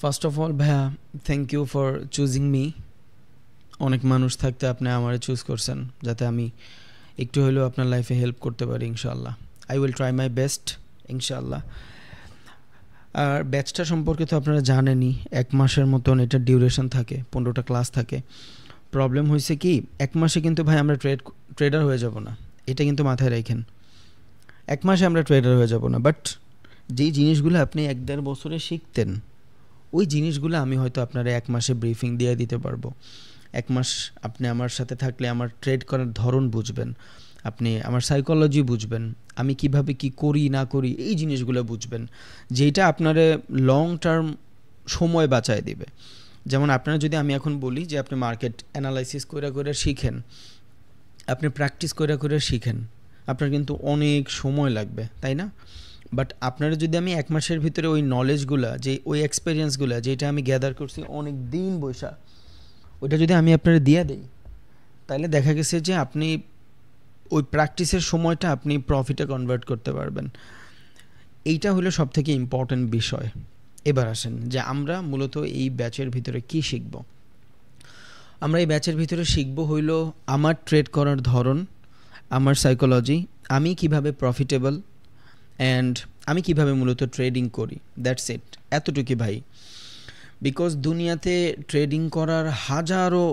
First of all ভাইয়া, thank you for choosing me. অনেক মানুষ থাকতে আপনি আমারে চুজ করছেন যাতে আমি একটু হলেও আপনার লাইফে হেল্প করতে পারি ইনশাআল্লাহ। I will try my best ইনশাআল্লাহ। আর ব্যাচটা সম্পর্কে তো আপনারা জানেনই, 1 মাসের মতন এটা ডিউরেশন থাকে, 15টা ক্লাস থাকে। প্রবলেম হয়েছে কি, 1 মাসে কিন্তু ভাই আমরা ট্রেডার হয়ে যাব না, এটা কিন্তু মাথায় রাখেন। 1 মাসে আমরা ট্রেডার হয়ে যাব না, বাট যেই জিনিসগুলো আপনি 1-1.5 বছরে শিখতেন, ওই জিনিসগুলো আমি হয়তো আপনারা 1 মাসে ব্রিফিং দিয়ে দিতে পারবো। 1 মাস আপনি আমার সাথে থাকলে আমার ট্রেড করার ধরন বুঝবেন, আপনি আমার সাইকোলজি বুঝবেন, আমি কিভাবে কি করি না করি এই জিনিসগুলো বুঝবেন, যেটা আপনারে লং টার্ম সময় বাঁচায় দিবে। যেমন আপনারা যদি আমি এখন বলি যে আপনি মার্কেট অ্যানালাইসিস করে শিখেন, আপনি প্র্যাকটিস করে শিখেন, আপনার কিন্তু অনেক সময় লাগবে, তাই না? বাট আপনারা যদি আমি 1 মাসের ভিতরে ওই নলেজগুলা, যে ওই এক্সপেরিয়েন্সগুলা যেটা আমি গ্যাদার করছি অনেক দিন বসা, ওইটা যদি আমি আপনারা দিয়ে দেই, তাহলে দেখা গেছে যে আপনি ওই প্র্যাকটিসের সময়টা আপনি প্রফিটে কনভার্ট করতে পারবেন। এইটা হলো সবথেকে ইম্পর্ট্যান্ট বিষয়। এবার আসেন যে আমরা মূলত এই ব্যাচের ভিতরে কি শিখব। আমরা এই ব্যাচের ভিতরে শিখব হইল আমার ট্রেড করার ধরন, আমার সাইকোলজি, আমি কিভাবে প্রফিটেবল, অ্যান্ড আমি কিভাবে মূলত ট্রেডিং করি। দ্যাটস ইট, এতটুকুই ভাই। বিকজ দুনিয়াতে ট্রেডিং করার হাজারো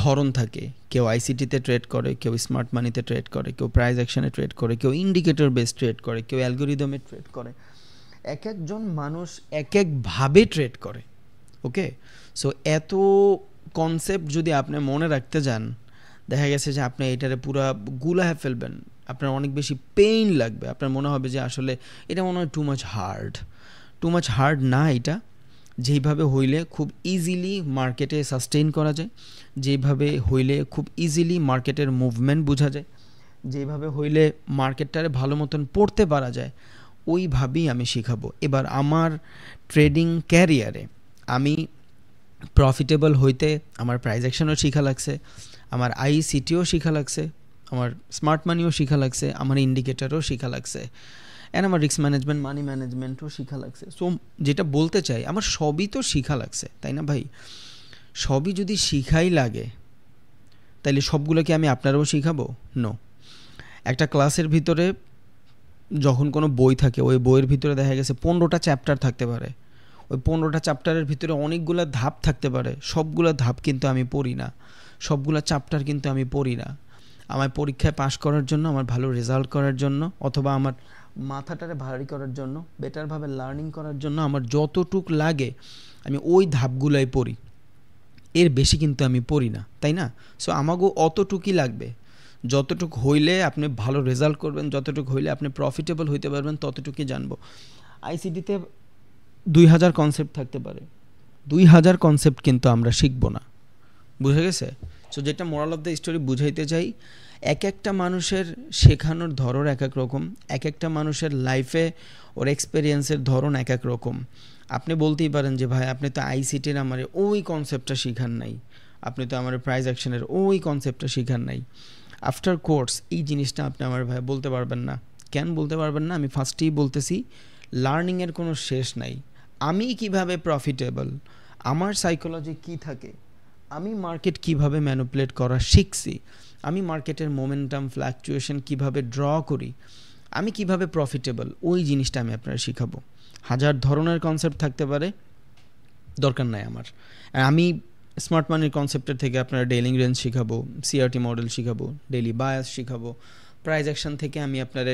ধরন থাকে। কেউ আইসিটিতে ট্রেড করে, কেউ স্মার্ট মানিতে ট্রেড করে, কেউ প্রাইস অ্যাকশনে ট্রেড করে, কেউ ইন্ডিকেটর বেস ট্রেড করে, কেউ অ্যালগোরিদমে ট্রেড করে। এক একজন মানুষ এক একভাবে ট্রেড করে। ওকে, সো এত কনসেপ্ট যদি আপনি মনে রাখতে যান, দেখা গেছে যে আপনি এটারে পুরা গুলায় ফেলবেন, আপনার অনেক বেশি পেইন লাগবে, আপনার মনে হবে যে আসলে এটা মনে হয় টু মাচ হার্ড না। এটা যেইভাবে হইলে খুব ইজিলি মার্কেটে সাস্টেইন করা যায়, যেইভাবে হইলে খুব ইজিলি মার্কেটের মুভমেন্ট বোঝা যায়, যেইভাবে হইলে মার্কেটটারে ভালো মতন পড়তে পারা যায়, ওইভাবেই আমি শেখাবো। এবার আমার ট্রেডিং ক্যারিয়ারে আমি প্রফিটেবল হইতে আমার প্রাইস অ্যাকশনও শেখা লাগছে, আমার আইসিটিও শেখা লাগছে, আমার স্মার্ট মানিও শেখা লাগছে, আমার ইন্ডিকেটারও শেখা লাগছে, অ্যান্ড আমার রিস্ক ম্যানেজমেন্ট, মানি ম্যানেজমেন্টও শেখা লাগছে। সো যেটা বলতে চাই, আমার সবই তো শেখা লাগছে, তাই না ভাই? সবই যদি শিখাই লাগে, তাইলে সবগুলোকে আমি আপনারাও শিখাবো? নো। একটা ক্লাসের ভিতরে যখন কোনো বই থাকে, ওই বইয়ের ভিতরে দেখা গেছে 15টা চ্যাপ্টার থাকতে পারে, ওই 15টা চ্যাপ্টারের ভিতরে অনেকগুলো ধাপ থাকতে পারে। সবগুলো ধাপ কিন্তু আমি পড়ি না, সবগুলো চ্যাপ্টার কিন্তু আমি পড়ি না। আমার পরীক্ষায় পাশ করার জন্য, আমার ভালো রেজাল্ট করার জন্য, অথবা আমার মাথাটারে ভারী করার জন্য, বেটারভাবে লার্নিং করার জন্য আমার যতটুক লাগে আমি ওই ধাপগুলোই পড়ি, এর বেশি কিন্তু আমি পড়ি না, তাই না? সো আমাকেও অতটুকুই লাগবে। যতটুক হইলে আপনি ভালো রেজাল্ট করবেন, যতটুক হইলে আপনি প্রফিটেবল হইতে পারবেন, ততটুকুই জানবো। আইসিটিতে 2000 কনসেপ্ট থাকতে পারে, 2000 কনসেপ্ট কিন্তু আমরা শিখবো না, বুঝে গেছে? সো যেটা মোরাল অফ দ্য স্টোরি বুঝাইতে চাই, এক একটা মানুষের শেখানোর ধরন এক এক রকম, এক একটা মানুষের লাইফে ওর এক্সপেরিয়েন্সের ধরন এক এক রকম। আপনি বলতেই পারেন যে ভাই আপনি তো আইসিটির আমার ওই কনসেপ্টটা শিখান নাই, আপনি তো আমার প্রাইস অ্যাকশনের ওই কনসেপ্টটা শিখান নাই। আফটার কোর্স এই জিনিসটা আপনি আমার ভাই বলতে পারবেন না। কেন বলতে পারবেন না? আমি ফার্স্টেই বলতেছি, লার্নিংয়ের কোনো শেষ নাই। আমি কিভাবে প্রফিটেবল, আমার সাইকোলজি কী থাকে, আমি মার্কেট কিভাবে ম্যানিপুলেট করা শিখছি, আমি মার্কেটের মোমেন্টাম ফ্ল্যাকচুয়েশন কিভাবে ড্র করি, আমি কিভাবে প্রফিটেবল, ওই জিনিসটা আমি আপনারা শিখাবো। হাজার ধরনের কনসেপ্ট থাকতে পারে, দরকার নাই আমার। আমি স্মার্ট মানির কনসেপ্টের থেকে আপনারা ডেইলি রেঞ্জ শিখাবো, সিআরটি মডেল শিখাবো, ডেইলি বায়াস শিখাবো, প্রাইস অ্যাকশন থেকে আমি আপনারা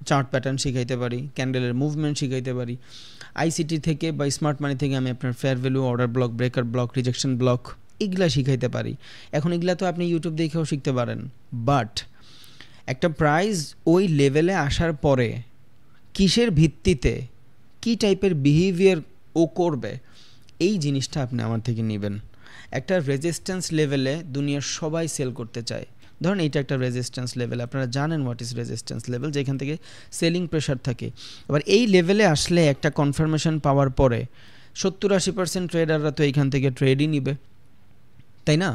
চার্ট প্যাটার্ন শিখাইতে পারি, ক্যান্ডেলের মুভমেন্ট শিখাইতে পারি। আইসিটি থেকে বা স্মার্ট মানি থেকে আমি আপনার fair value, order block, breaker block, rejection block, এগুলা শিখাইতে পারি। এখন এগুলা তো আপনি ইউটিউব দেখেও শিখতে পারেন, বাট একটা প্রাইস ওই লেভেলে আসার পরে কিসের ভিত্তিতে, কী টাইপের বিহেভিয়ার ও করবে, এই জিনিসটা আপনি আমার থেকে নেবেন। একটা রেজিস্ট্যান্স লেভেলে দুনিয়ার সবাই সেল করতে চায়। ধরুন এইটা একটা রেজিস্ট্যান্স লেভেল, আপনারা জানেন হোয়াট ইজ রেজিস্ট্যান্স লেভেল, যেখান থেকে সেলিং প্রেশার থাকে। এবার এই লেভেলে আসলে একটা কনফার্মেশন পাওয়ার পরে 70-80% ট্রেডাররা তো এইখান থেকে ট্রেডই নিবে, তাই না?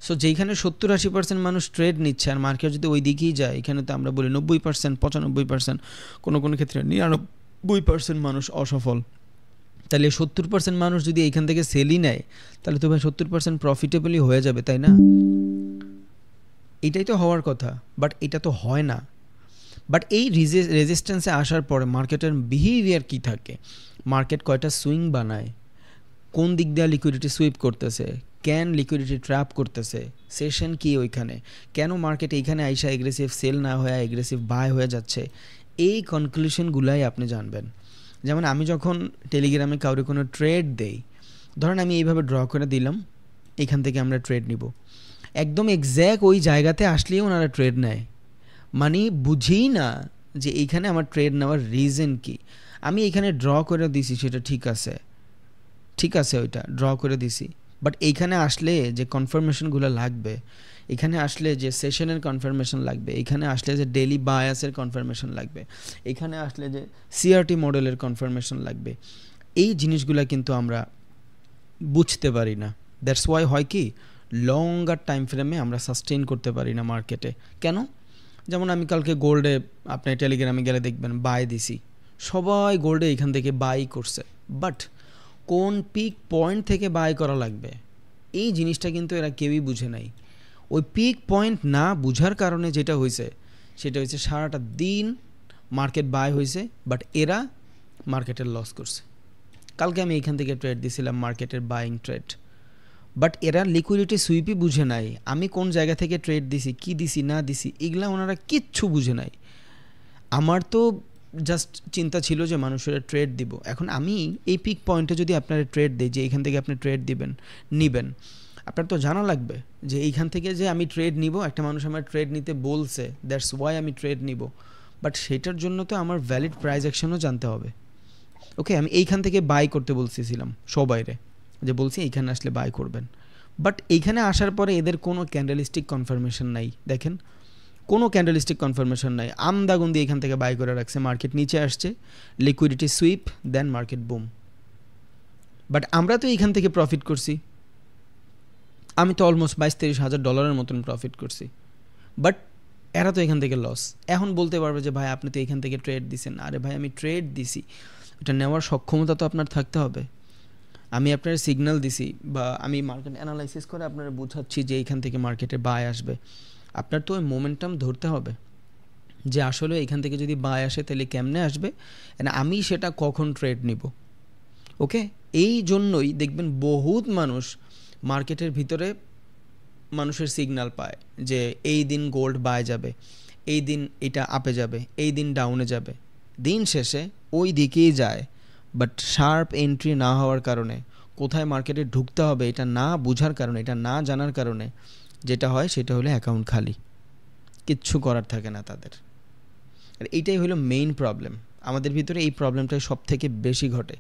সো যেইখানে 70-80% মানুষ ট্রেড নিচ্ছে আর মার্কেট যদি ওই দিকেই যায়, এখানে তো আমরা বলি 90%, 95%, কোনো কোনো ক্ষেত্রে 99% মানুষ অসফল। তাহলে 70% মানুষ যদি এইখান থেকে সেলই নেয় তাহলে তো ভাই 70% প্রফিটেবলই হয়ে যাবে, তাই না? এটাই তো হওয়ার কথা, বাট এটা তো হয় না। বাট এই রেজিস্ট্যান্সে আসার পরে মার্কেটের বিহেভিয়ার কী থাকে, মার্কেট কয়টা সুইং বানায়, কোন দিক দিয়ে লিকুইডিটি সুইপ করতেছে, ক্যান লিকুইডিটি ট্র্যাপ করতেছে, সেশন কি ওইখানে, কেন মার্কেট এইখানে আইসা এগ্রেসিভ সেল না হয়ে এগ্রেসিভ বাই হয়ে যাচ্ছে, এই কনক্লুশনগুলাই আপনি জানবেন। যেমন আমি যখন টেলিগ্রামে কাউরে কোনো ট্রেড দেই, ধরেন আমি এইভাবে ড্র করে দিলাম, এখান থেকে আমরা ট্রেড নিব, একদম এক্স্যাক্ট ওই জায়গাতে আসলেই ওনারা ট্রেড নেয়, মানে বুঝেই না যে এইখানে আমার ট্রেড নেওয়ার রিজন কি। আমি এইখানে ড্র করে দিছি সেটা ঠিক আছে, ওইটা ড্র করে দিছি, বাট এইখানে আসলে যে কনফার্মেশনগুলো লাগবে, এখানে আসলে যে সেশনের কনফার্মেশন লাগবে, এখানে আসলে যে ডেইলি বায়াসের কনফার্মেশন লাগবে, এখানে আসলে যে সিআরটি মডেলের কনফার্মেশন লাগবে, এই জিনিসগুলো কিন্তু আমরা বুঝতে পারি না। দ্যাটস ওয়াই হয় কি, লঙ্গার টাইম ফ্রেমে আমরা সাস্টেইন করতে পারি না মার্কেটে। কেন? যেমন আমি কালকে গোল্ডে, আপনি টেলিগ্রামে গেলে দেখবেন বাই দিছি, সবাই গোল্ডে এখান থেকে বাই করছে, বাট কোন পিক পয়েন্ট থেকে বাই করা লাগবে এই জিনিসটা কিন্তু এরা কেউই বুঝে নাই। ওই পিক পয়েন্ট না বুঝার কারণে যেটা হয়েছে সেটা হচ্ছে সারাটা দিন মার্কেট বাই হয়েছে, বাট এরা মার্কেটের লস করছে। কালকে আমি এখান থেকে ট্রেড দিছিলাম, মার্কেটের বাইং ট্রেড, বাট এরা লিকুইডিটি সুইপই বুঝে নাই, আমি কোন জায়গা থেকে ট্রেড দিছি, কি দিছি না দিছি, এগুলা ওনারা কিচ্ছু বুঝে নাই। আমার তো জাস্ট চিন্তা ছিল যে মানুষের ট্রেড দিব। এখন আমি এই পিক পয়েন্টে যদি আপনারা ট্রেড দিই, যে এইখান থেকে আপনি ট্রেড নেবেন, আপনার তো জানা লাগবে যে এইখান থেকে যে আমি ট্রেড নিব, একটা মানুষ আমার ট্রেড নিতে বলছে, দ্যাটস ওয়াই আমি ট্রেড নিব, বাট সেটার জন্য তো আমার ভ্যালিড প্রাইস অ্যাকশনও জানতে হবে। ওকে, আমি এইখান থেকে বাই করতে বলছিলাম সবাইরে, যে বলছি এইখানে আসলে বাই করবেন, বাট এইখানে আসার পরে এদের কোনো ক্যান্ডেলিস্টিক কনফার্মেশন নাই। দেখেন, কোনো ক্যান্ডেলিস্টিক কনফার্মেশন নাই, আমদাগুন্দি এখান থেকে বাই করে রাখছে, মার্কেট নিচে আসছে, liquidity sweep, then market boom. But আমরা তো এইখান থেকে প্রফিট করছি, আমি তো অলমোস্ট $22-23,000 মতন প্রফিট করছি, বাট এরা তো এখান থেকে লস। এখন বলতে পারবে যে ভাই আপনি তো এখান থেকে ট্রেড দিছেন। আরে ভাই, আমি ট্রেড দিছি, এটা নেওয়ার সক্ষমতা তো আপনার থাকতে হবে। আমি আপনার সিগন্যাল দিছি, বা আমি মার্কেট অ্যানালাইসিস করে আপনারা বোঝাচ্ছি যে এইখান থেকে মার্কেটে বাই আসবে, আপনার তো ওই মোমেন্টাম ধরতে হবে যে আসলে এখান থেকে যদি বাই আসে তাহলে কেমনে আসবে, আমি সেটা কখন ট্রেড নিব। ওকে, এই জন্যই দেখবেন বহুত মানুষ মার্কেটের ভিতরে মানুষের সিগন্যাল পায় যে এই দিন গোল্ড বাই যাবে, এই দিন এটা আপে যাবে, এই দিন ডাউনে যাবে, দিন শেষে ওই দিকেই যায়, বাট শার্প এন্ট্রি না হওয়ার কারণে, কোথায় মার্কেটে ঢুকতে হবে এটা না বুঝার কারণে, এটা না জানার কারণে যেটা হয় সেটা হলো অ্যাকাউন্ট খালি, কিচ্ছু করার থাকে না তাদের। আর এইটাই হলো মেইন প্রবলেম আমাদের ভিতরে, এই প্রবলেমটাই সব থেকে বেশি ঘটে।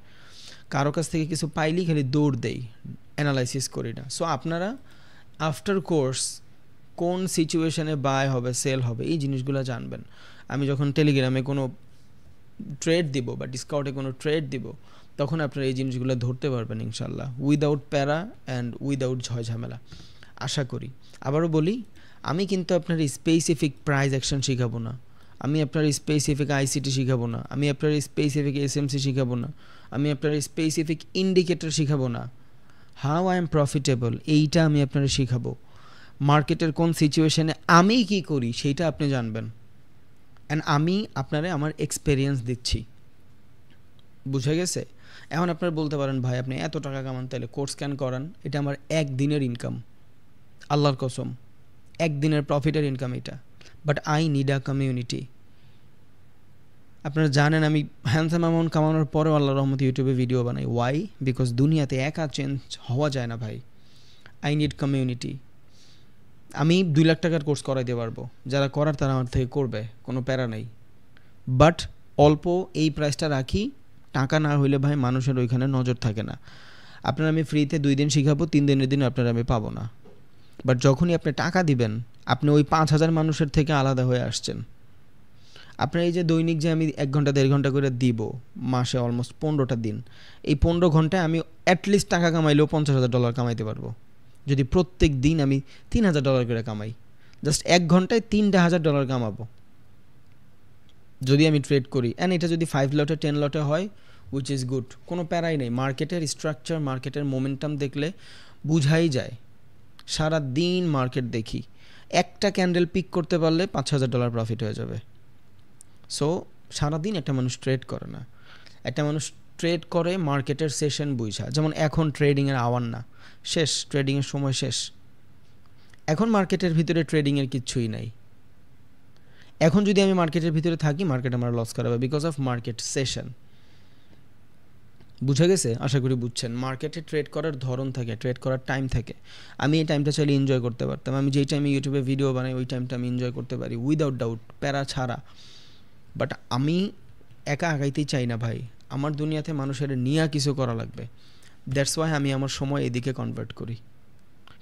কারো কাছ থেকে কিছু পাইলেই খালি দৌড় দেই, অ্যানালাইসিস করি না। সো আপনারা আফটার কোর্স কোন সিচুয়েশানে বাই হবে, সেল হবে, এই জিনিসগুলো জানবেন। আমি যখন টেলিগ্রামে কোনো ট্রেড দিব বা ডিসকাউন্টে কোনো ট্রেড দিব, তখন আপনারা এই জিনিসগুলো ধরতে পারবেন ইনশাল্লাহ, উইদাউট প্যারা অ্যান্ড উইদাউট ঝয় ঝামেলা, আশা করি। আবারও বলি, আমি কিন্তু আপনার স্পেসিফিক প্রাইস অ্যাকশন শিখাবো না, আমি আপনার স্পেসিফিক আইসিটি শিখাবো না, আমি আপনার স্পেসিফিক এসএমসি শিখাবো না, আমি আপনার স্পেসিফিক ইন্ডিকেটর শিখাবো না। হাউ আই এম প্রফিটেবল এইটা আমি আপনারা শিখাবো। মার্কেটের কোন সিচুয়েশানে আমি কি করি সেইটা আপনি জানবেন, অ্যান্ড আমি আপনারা আমার এক্সপেরিয়েন্স দিচ্ছি। বুঝে গেছে? এখন আপনারা বলতে পারেন ভাই আপনি এত টাকা কামান, তাহলে কোর্স ক্যান করান, এটা আমার একদিনের ইনকাম, আল্লাহর কসম একদিনের প্রফিটের ইনকাম এটা, but I need a community. আপনারা জানেন আমি হ্যান্ডসাম অ্যামাউন্ট কামানোর পরেও আল্লাহর রহমতে ইউটিউবে ভিডিও বানাই। ওয়াই? বিকজ দুনিয়াতে একা চেঞ্জ হওয়া যায় না ভাই, আই নিড কমিউনিটি। আমি 2 লাখ টাকার কোর্স করাইতে পারবো, যারা করার তারা আমার থেকে করবে, কোনো প্যারা নেই, বাট অল্প এই প্রাইসটা রাখি, টাকা না হইলে ভাই মানুষের ওইখানে নজর থাকে না। আপনার আমি ফ্রিতে 2 দিন শিখাবো, 3 দিনের দিন আপনার আমি পাবো না, বাট যখনই আপনি টাকা দিবেন আপনি ওই 5,000 মানুষের থেকে আলাদা হয়ে আসছেন। আপনার এই যে দৈনিক যে আমি 1 ঘন্টা 1.5 ঘন্টা করে দিব, মাসে অলমোস্ট 15টা দিন, এই 15 ঘন্টায় আমি অ্যাটলিস্ট টাকা কামাইলেও $50,000 কামাইতে পারবো, যদি প্রত্যেক দিন আমি $3,000 করে কামাই। জাস্ট 1 ঘন্টায় $3,000 কামাবো যদি আমি ট্রেড করি। অ্যান্ড এটা যদি 5 লটে 10 লটে হয়, উইচ ইজ গুড, কোনো প্যারাই নেই। মার্কেটের স্ট্রাকচার, মার্কেটের মোমেন্টাম দেখলে বুঝাই যায়। সারা দিন মার্কেট দেখি, একটা ক্যান্ডেল পিক করতে পারলে $5,000 প্রফিট হয়ে যাবে। সো সারাদিন একটা মানুষ ট্রেড করে না, একটা মানুষ ট্রেড করে মার্কেটের সেশন বুঝা। যেমন এখন ট্রেডিংয়ের আওয়ার না, শেষ, ট্রেডিংয়ের সময় শেষ। এখন মার্কেটের ভিতরে ট্রেডিংয়ের কিচ্ছুই নাই। এখন যদি আমি মার্কেটের ভিতরে থাকি, মার্কেট আমার লস করাবে বিকজ অফ মার্কেট সেশন। বুঝা গেছে? আশা করি বুঝছেন। মার্কেটে ট্রেড করার ধরন থাকে, ট্রেড করার টাইম থাকে। আমি এই টাইমটা চাইলে এনজয় করতে পারতাম। আমি যেই টাইমে ইউটিউবে ভিডিও বানাই ওই টাইমটা আমি এনজয় করতে পারি উইদাউট ডাউট, প্যারা ছাড়া। বাট আমি একা আগাইতেই চাই না ভাই, আমার দুনিয়াতে মানুষের নিয়ে কিছু করা লাগবে। দ্যাটস ওয়াই আমি আমার সময় এদিকে কনভার্ট করি,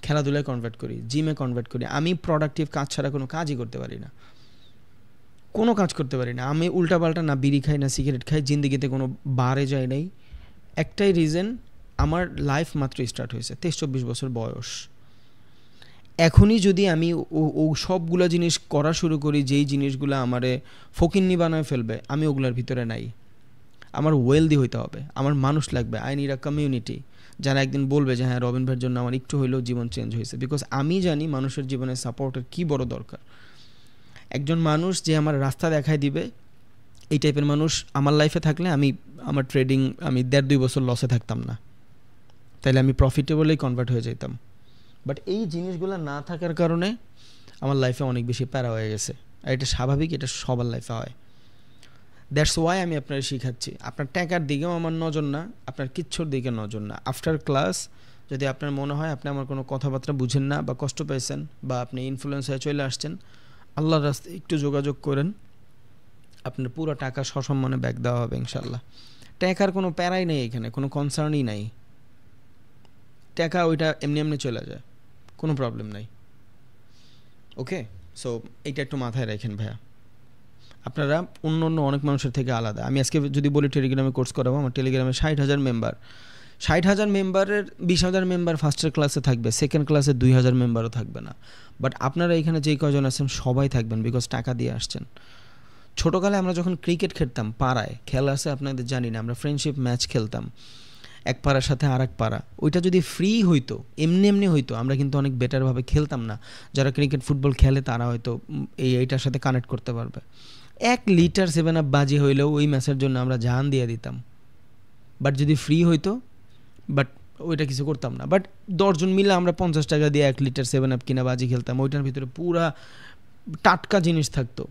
খেলাধুলায় কনভার্ট করি, জিমে কনভার্ট করি। আমি প্রোডাক্টিভ কাজ ছাড়া কোনো কাজই করতে পারি না, কোনো কাজ করতে পারি না। আমি উল্টাপাল্টা না বিড়ি খাই, না সিগারেট খাই, জিন্দিগিতে কোনো বারে যাই নাই। একটাই রিজন, আমার লাইফ মাত্র স্টার্ট হয়েছে, 23-24 বছর বয়স। এখনই যদি আমি ও সবগুলো জিনিস করা শুরু করি যেই জিনিসগুলো আমারে ফকিন্নি বানায় ফেলবে, আমি ওগুলোর ভিতরে নাই। আমার ওয়েলদি হইতে হবে, আমার মানুষ লাগবে। আই নিড আ কমিউনিটি যারা একদিন বলবে যে হ্যাঁ রবিন ভাইয়ের জন্য আমার একটু হইলেও জীবন চেঞ্জ হয়েছে। বিকজ আমি জানি মানুষের জীবনে সাপোর্টের কী বড় দরকার। একজন মানুষ যে আমার রাস্তা দেখায় দিবে, এই টাইপের মানুষ আমার লাইফে থাকলে আমার ট্রেডিং 1.5-2 বছর লসে থাকতাম না, তাইলে আমি প্রফিটেবলেই কনভার্ট হয়ে যেতাম। বাট এই জিনিসগুলো না থাকার কারণে আমার লাইফে অনেক বেশি প্যারা হয়ে গেছে। আর এটা স্বাভাবিক, এটা সবার লাইফে হয়। দ্যাটস ওয়াই আমি আপনার শিখাচ্ছি। আপনার টাকার দিকেও আমার নজর না, আপনার কিচ্ছুর দিকে নজর না। আফটার ক্লাস যদি আপনার মনে হয় আপনি আমার কোনো কথাবার্তা বুঝেন না বা কষ্ট পেয়েছেন বা আপনি ইনফ্লুয়েন্স হয়ে চলে আসছেন, আল্লাহর রাস্তায় একটু যোগাযোগ করেন, আপনার পুরো টাকা সসম্মানে ব্যাক দেওয়া হবে ইনশাল্লাহ। টাকার কোনো প্যারাই নেই এখানে, কোনো কনসার্নই নাই। টাকা ওইটা এমনি এমনি চলে যায়, কোনো প্রবলেম নাই। ওকে, সো এইটা একটু মাথায় রাখেন ভাইয়া। আপনারা অন্য অনেক মানুষের থেকে আলাদা। আমি আজকে যদি বলি টেলিগ্রামে কোর্স করাবো, আমার টেলিগ্রামে 60,000 মেম্বার। 60,000 মেম্বারের 20,000 মেম্বার ফার্স্টের ক্লাসে থাকবে, সেকেন্ড ক্লাসে 2,000 মেম্বারও থাকবে না। বাট আপনারা এখানে যেই কজন আছেন সবাই থাকবেন, বিকজ টাকা দিয়ে আসছেন। ছোটোকালে আমরা যখন ক্রিকেট খেলতাম পাড়ায়, খেলা আছে আপনাদের জানি না, আমরা ফ্রেন্ডশিপ ম্যাচ খেলতাম এক পাড়ার সাথে আর এক পাড়া। ওইটা যদি ফ্রি হইতো, এমনি হইতো, আমরা কিন্তু অনেক বেটারভাবে খেলতাম না। যারা ক্রিকেট ফুটবল খেলে তারা হয়তো এইটার সাথে কানেক্ট করতে পারবে। 1 লিটার 7 আপ বাজি হইলেও ওই ম্যাচের জন্য আমরা জান দিয়ে দিতাম। বাট যদি ফ্রি হইতো, বাট ওইটা কিছু করতাম না। বাট 10 জন মিলে আমরা 50 টাকা দিয়ে 1 লিটার 7 আপ কিনা বাজি খেলতাম। ওইটার ভিতরে পুরা টাটকা জিনিস থাকতো,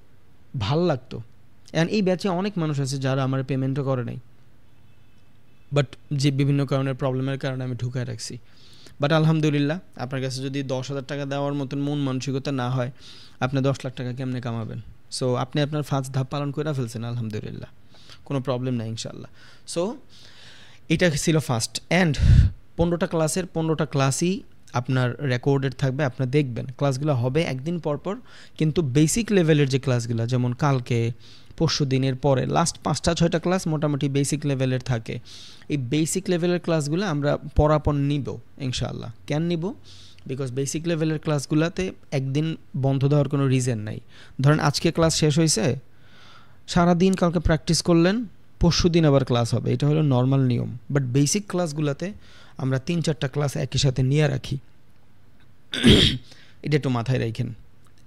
ভাল লাগতো। অ্যান্ড এই ব্যাচে অনেক মানুষ আছে যারা আমার পেমেন্টও করে নাই, বাট যে বিভিন্ন কারণের প্রবলেমের কারণে আমি ঢুকায় রাখছি। বাট আলহামদুলিল্লাহ, আপনার কাছে যদি 10,000 টাকা দেওয়ার মতন মন মানসিকতা না হয়, আপনি 10 লাখ টাকা কেমনে কামাবেন? সো আপনি আপনার 5 ধাপ পালন করে ফেলছেন, আলহামদুলিল্লাহ, কোনো প্রবলেম নাই ইনশাল্লাহ। সো এটা ছিল ফার্স্ট। অ্যান্ড 15টা ক্লাসের 15টা ক্লাসই আপনার রেকর্ডেড থাকবে, আপনার দেখবেন। ক্লাসগুলো হবে একদিন পর পর, কিন্তু বেসিক লেভেলের যে ক্লাসগুলো, যেমন কালকে, পরশু দিনের পরে লাস্ট 5-6টা ক্লাস মোটামুটি বেসিক লেভেলের থাকে। এই বেসিক লেভেলের ক্লাসগুলো আমরা পরাপর নিব ইনশাআল্লাহ। কেন নিব? বিকজ বেসিক লেভেলের ক্লাসগুলোতে একদিন বন্ধ দেওয়ার কোনো রিজন নাই। ধরেন আজকে ক্লাস শেষ হয়েছে, সারাদিন কালকে প্র্যাকটিস করলেন, পরশু দিন আবার ক্লাস হবে, এটা হলো নর্মাল নিয়ম। বাট বেসিক ক্লাসগুলোতে আমরা 3-4টা ক্লাস একই সাথে নিয়ে রাখি, এটা একটু মাথায় রাখেন।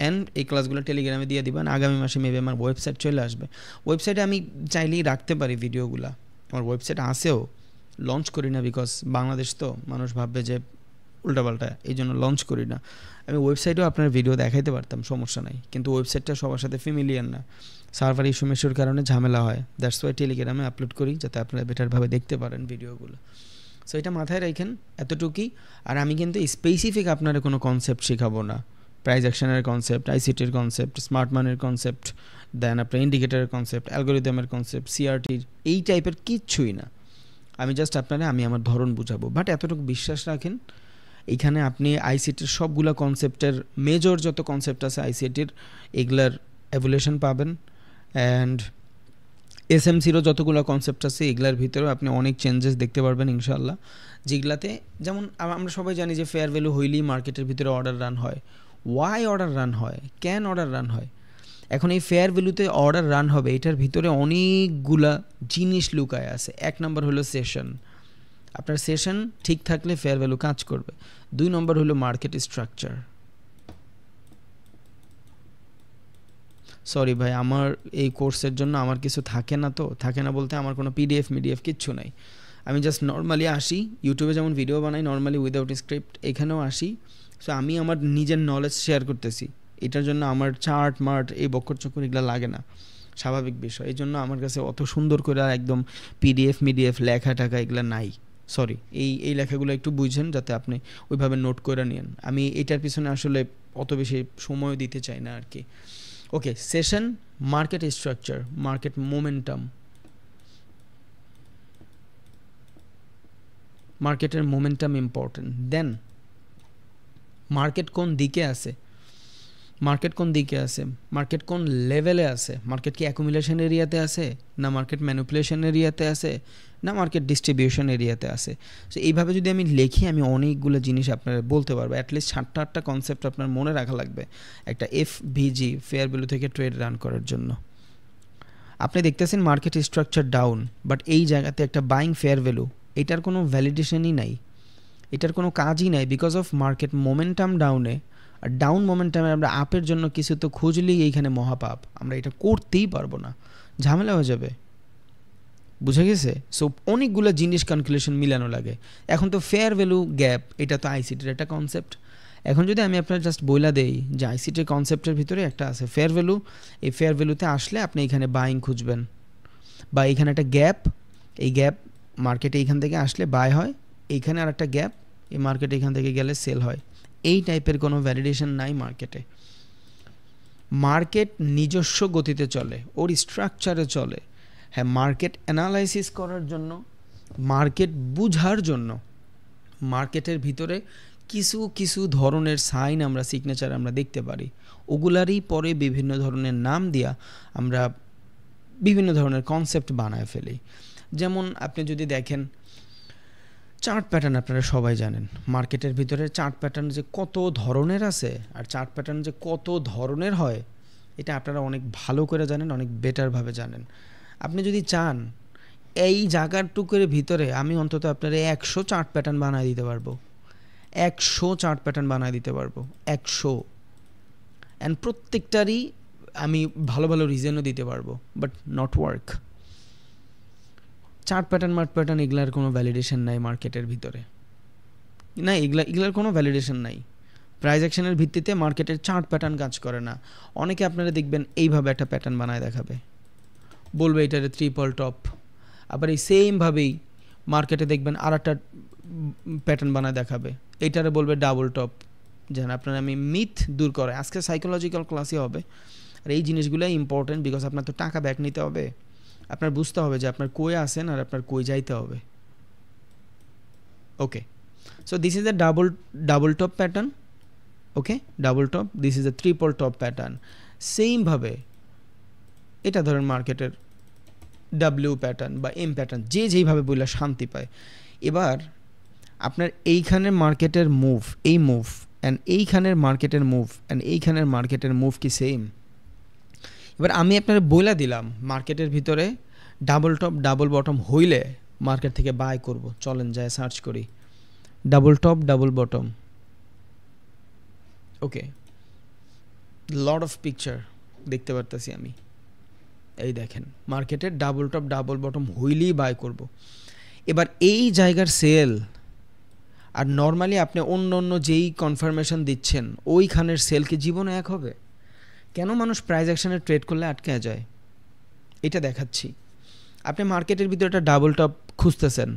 অ্যান্ড এই ক্লাসগুলো টেলিগ্রামে দিয়ে দিবেন। আগামী মাসে মেবি আমার ওয়েবসাইট চলে আসবে। ওয়েবসাইটে আমি চাইলেই রাখতে পারি ভিডিওগুলো, আমার ওয়েবসাইট আসেও, লঞ্চ করি না বিকজ বাংলাদেশ তো মানুষ ভাববে যে উল্টাপাল্টা, এই জন্য লঞ্চ করি না। আমি ওয়েবসাইটেও আপনার ভিডিও দেখাইতে পারতাম, সমস্যা নাই, কিন্তু ওয়েবসাইটটা সবার সাথে ফ্যামিলিয়ার না, সার্ভার ইস্যুর কারণে ঝামেলা হয়। দ্যাটস ওয়াই টেলিগ্রামে আপলোড করি, যাতে আপনারা বেটারভাবে দেখতে পারেন ভিডিওগুলো। সো এটা মাথায় রাখেন, এতটুকুই। আর আমি কিন্তু স্পেসিফিক আপনারা কোনো কনসেপ্ট শেখাবো না। প্রাইস অ্যাকশনের কনসেপ্ট, আইসিটির কনসেপ্ট, স্মার্ট মানির কনসেপ্ট, দেন আপনার ইন্ডিকেটারের কনসেপ্ট, অ্যালগোরিদমের কনসেপ্ট, সিআরটির, এই টাইপের কিচ্ছুই না। আমি জাস্ট আমি আমার ধরন বুঝাবো। বাট এতটুকু বিশ্বাস রাখেন, এইখানে আপনি আইসিটির সবগুলো কনসেপ্টের মেজর যত কনসেপ্ট আছে আইসিটির, এগুলার এভলিউশন পাবেন। অ্যান্ড এসএমসিরও যতগুলো কনসেপ্ট আছে এগুলার ভিতরেও আপনি অনেক চেঞ্জেস দেখতে পারবেন ইনশাআল্লাহ। যেগুলাতে যেমন আমরা সবাই জানি যে ফেয়ার ভ্যালু হইলেই মার্কেটের ভিতরে অর্ডার রান হয়। ওয়াই অর্ডার রান হয়, ক্যান অর্ডার রান হয়, এখন এই ফেয়ার ভ্যালুতে অর্ডার রান হবে, এটার ভিতরে অনেকগুলা জিনিস লুকায় আছে। 1 নম্বর হলো সেশন, আপনার সেশন ঠিক থাকলে ফেয়ার ভ্যালু কাজ করবে। 2 নম্বর হলো মার্কেট স্ট্রাকচার। সরি ভাই, আমার এই কোর্সের জন্য আমার কিছু থাকে না, তো থাকে না বলতে আমার কোনো পিডিএফ মিডিএফ কিচ্ছু নাই। আমি জাস্ট নর্মালি আসি, ইউটিউবে যেমন ভিডিও বানাই নর্মালি উইদাউট স্ক্রিপ্ট, এখানেও আসি। সো আমি আমার নিজের নলেজ শেয়ার করতেছি, এটার জন্য আমার চার্ট মার্ট এই বক্কর চক্কর এগুলো লাগে না, স্বাভাবিক বিষয়। এই জন্য আমার কাছে অত সুন্দর করে একদম পিডিএফ মিডিএফ লেখা টাকা এগুলো নাই। সরি, এই লেখাগুলো একটু বুঝেন যাতে আপনি ওইভাবে নোট করে নেন। আমি এটার পিছনে আসলে অত বেশি সময় দিতে চাই না আর কি। Okay, session, market structure, market momentum. মার্কেটের মোমেন্টাম ইম্পর্টেন্ট। দেন মার্কেট কোন দিকে আছে, মার্কেট কোন দিকে আছে, মার্কেট কোন লেভেলে আছে, মার্কেট কি অ্যাকুমুলেশন এরিয়াতে আছে, না মার্কেট ম্যানিপুলেশন এরিয়াতে আছে, না মার্কেট ডিস্ট্রিবিউশন এরিয়াতে আছে। সো এইভাবে যদি আমি লিখি আমি অনেকগুলো জিনিস আপনার বলতে পারবো। অ্যাটলিস্ট 7-8টা কনসেপ্ট আপনার মনে রাখা লাগবে একটা এফভিজি ফেয়ার ভ্যালু থেকে ট্রেড রান করার জন্য। আপনি দেখতেছেন মার্কেট স্ট্রাকচার ডাউন, বাট এই জায়গাতে একটা বাইং ফেয়ার ভ্যালু, এটার কোনো ভ্যালিডেশনই নাই, এটার কোনো কাজই নাই, বিকজ অফ মার্কেট মোমেন্টাম ডাউনে। আর ডাউন মোমেন্টামে আমরা আপের জন্য কিছু তো খুঁজলেই এইখানে মহাপাপ, আমরা এটা করতেই পারবো না, ঝামেলা হয়ে যাবে। বুঝে গেছে? সো অনেকগুলো জিনিস ক্যালকুলেশন মিলানো লাগে। এখন তো ফেয়ার ভ্যালু গ্যাপ, এটা তো আইসিটির একটা কনসেপ্ট। এখন যদি আমি আপনার জাস্ট বইলা দেই যে আইসিটির কনসেপ্টের ভিতরে একটা আছে ফেয়ার ভ্যালু, এই ফেয়ার ভ্যালুতে আসলে আপনি এখানে বাইং খুঁজবেন, বা এখানে একটা গ্যাপ, এই গ্যাপ মার্কেটে এইখান থেকে আসলে বাই হয়, এইখানে আর একটা গ্যাপ, এই মার্কেটে এখান থেকে গেলে সেল হয়। এই টাইপের কোনো ভ্যালিডেশন নাই মার্কেটে। মার্কেট নিজস্ব গতিতে চলে, ওর স্ট্রাকচারে চলে। হ্যাঁ, মার্কেট অ্যানালাইসিস করার জন্য, মার্কেট বুঝার জন্য মার্কেটের ভিতরে কিছু কিছু ধরনের সাইন আমরা সিগনেচার আমরা দেখতে পারি, ওগুলারই পরে বিভিন্ন ধরনের নাম দিয়া আমরা বিভিন্ন ধরনের কনসেপ্ট বানায় ফেলি। যেমন আপনি যদি দেখেন চার্ট প্যাটার্ন, আপনারা সবাই জানেন মার্কেটের ভিতরে চার্ট প্যাটার্ন যে কত ধরনের আছে, আর চার্ট প্যাটার্ন যে কত ধরনের হয় এটা আপনারা অনেক ভালো করে জানেন, অনেক বেটারভাবে জানেন। আপনি যদি চান এই জায়গাটুকুর ভিতরে আমি অন্তত আপনার 100 চার্ট প্যাটার্ন বানিয়ে দিতে পারবো, 100 চার্ট প্যাটার্ন বানিয়ে দিতে পারবো, 100। অ্যান্ড প্রত্যেকটারই আমি ভালো ভালো রিজনও দিতে পারবো, but not work. Chart pattern mart pattern এগুলার কোনো ভ্যালিডেশন নাই মার্কেটের ভিতরে, না এগুলার কোনো ভ্যালিডেশন নাই। প্রাইস অ্যাকশনের ভিত্তিতে মার্কেটের চার্ট প্যাটার্ন কাজ করে না। অনেকে আপনারা দেখবেন এইভাবে একটা প্যাটার্ন বানায় দেখাবে, বলবে এটারে ট্রিপল টপ, আবার এই সেমভাবেই মার্কেটে দেখবেন আর একটা প্যাটার্ন বানায় দেখাবে, এইটারে বলবে ডাবল টপ। যেন আপনারা আমি মিথ দূর করে, আজকে সাইকোলজিক্যাল ক্লাসই হবে। আর এই জিনিসগুলো ইম্পর্টেন্ট, বিকজ আপনার তো টাকা ব্যাক নিতে হবে, আপনার বুঝতে হবে যে আপনার কই আসেন আর আপনার কই যাইতে হবে। Okay, so this is the double top pattern. Okay, double top, this is the triple top pattern. সেমভাবে এটা ধরেন মার্কেটের ডাব্লিউ প্যাটার্ন বা এম প্যাটার্ন, যে যেইভাবে বললে শান্তি পায়। এবার আপনার এইখানের মার্কেটের মুভ, এই মুভ অ্যান্ড এইখানের মার্কেটের মুভ অ্যান্ড এইখানের মার্কেটের মুভ কি সেম? এবার আমি আপনার বলে দিলাম মার্কেটের ভিতরে ডাবল টপ ডাবল বটম হইলে মার্কেট থেকে বাই করব, চলেন যায় সার্চ করি double top double bottom. Okay, lot of picture দেখতে পারতেছি আমি, এই দেখেন মার্কেটের ডাবল টপ ডাবল বটম হইলেই বাই করব। এবার এই জায়গার সেল আর নর্মালি আপনি অন্য অন্য যেই কনফার্মেশন দিচ্ছেন ওইখানের সেল কি জীবনে এক হবে? কেন মানুষ প্রাইস অ্যাকশনে ট্রেড করলে আটকে যায় এটা দেখাচ্ছি। আপনি মার্কেটের ভিতরে একটা ডাবল টপ খুঁজতেছেন,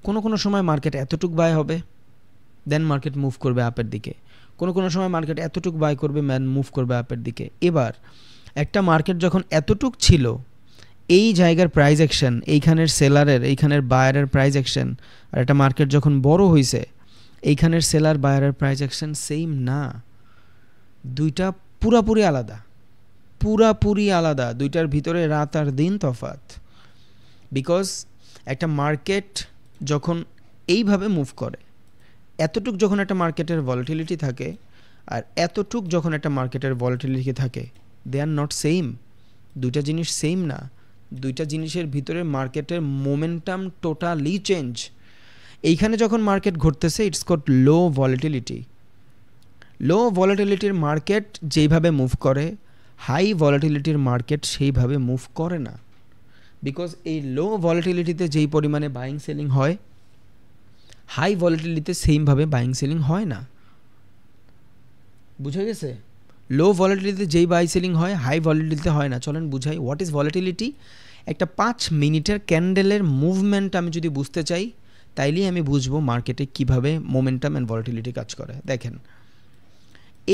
কোনো কোনো সময় মার্কেট এতটুক বাই হবে, দেন মার্কেট মুভ করবে আপের দিকে, কোনো কোনো সময় মার্কেট এতটুক বাই করবে, ম্যান মুভ করবে আপের দিকে। এবার একটা মার্কেট যখন এতটুক ছিল, এই জায়গার প্রাইস অ্যাকশন, এইখানের সেলারের এইখানের বায়ারের প্রাইস অ্যাকশন, আর একটা মার্কেট যখন বড় হয়েছে এইখানের সেলার বায়ারের প্রাইস অ্যাকশন সেম না, দুইটা পুরাপুরি আলাদা, পুরাপুরি আলাদা, দুইটার ভিতরে রাত আর দিন তফাৎ। বিকজ একটা মার্কেট যখন এইভাবে মুভ করে, এতটুক যখন একটা মার্কেটের ভলাটিলিটি থাকে আর এতটুক যখন একটা মার্কেটের ভলাটিলিটি থাকে, দে আর নট সেম, দুইটা জিনিস সেম না, দুইটা জিনিসের ভিতরে মার্কেটের মোমেন্টাম টোটালি চেঞ্জ। এইখানে যখন মার্কেট ঘটতেছে it's called low volatility. Low ভলিটিলিটির মার্কেট যেইভাবে মুভ করে, হাই ভলিটিলিটির মার্কেট সেইভাবে মুভ করে না, বিকজ এই লো ভলিটিলিটিতে যেই পরিমাণে বাইং সেলিং হয়, হাই ভলিটিলিটিতে সেমভাবে বাইং সেলিং হয় না। বুঝা গেছে? লো ভলিটিলিটিতে যেই বাই সেলিং হয়, হাই ভলিটিলিটিতে হয় না। চলেন বুঝাই হোয়াট ইজ ভলিটিলিটি। একটা 5 মিনিটের ক্যান্ডেলের মুভমেন্ট আমি যদি বুঝতে চাই, তাইলেই আমি বুঝবো মার্কেটে কিভাবে মোমেন্টাম অ্যান্ড ভলিটিলিটি কাজ করে। দেখেন,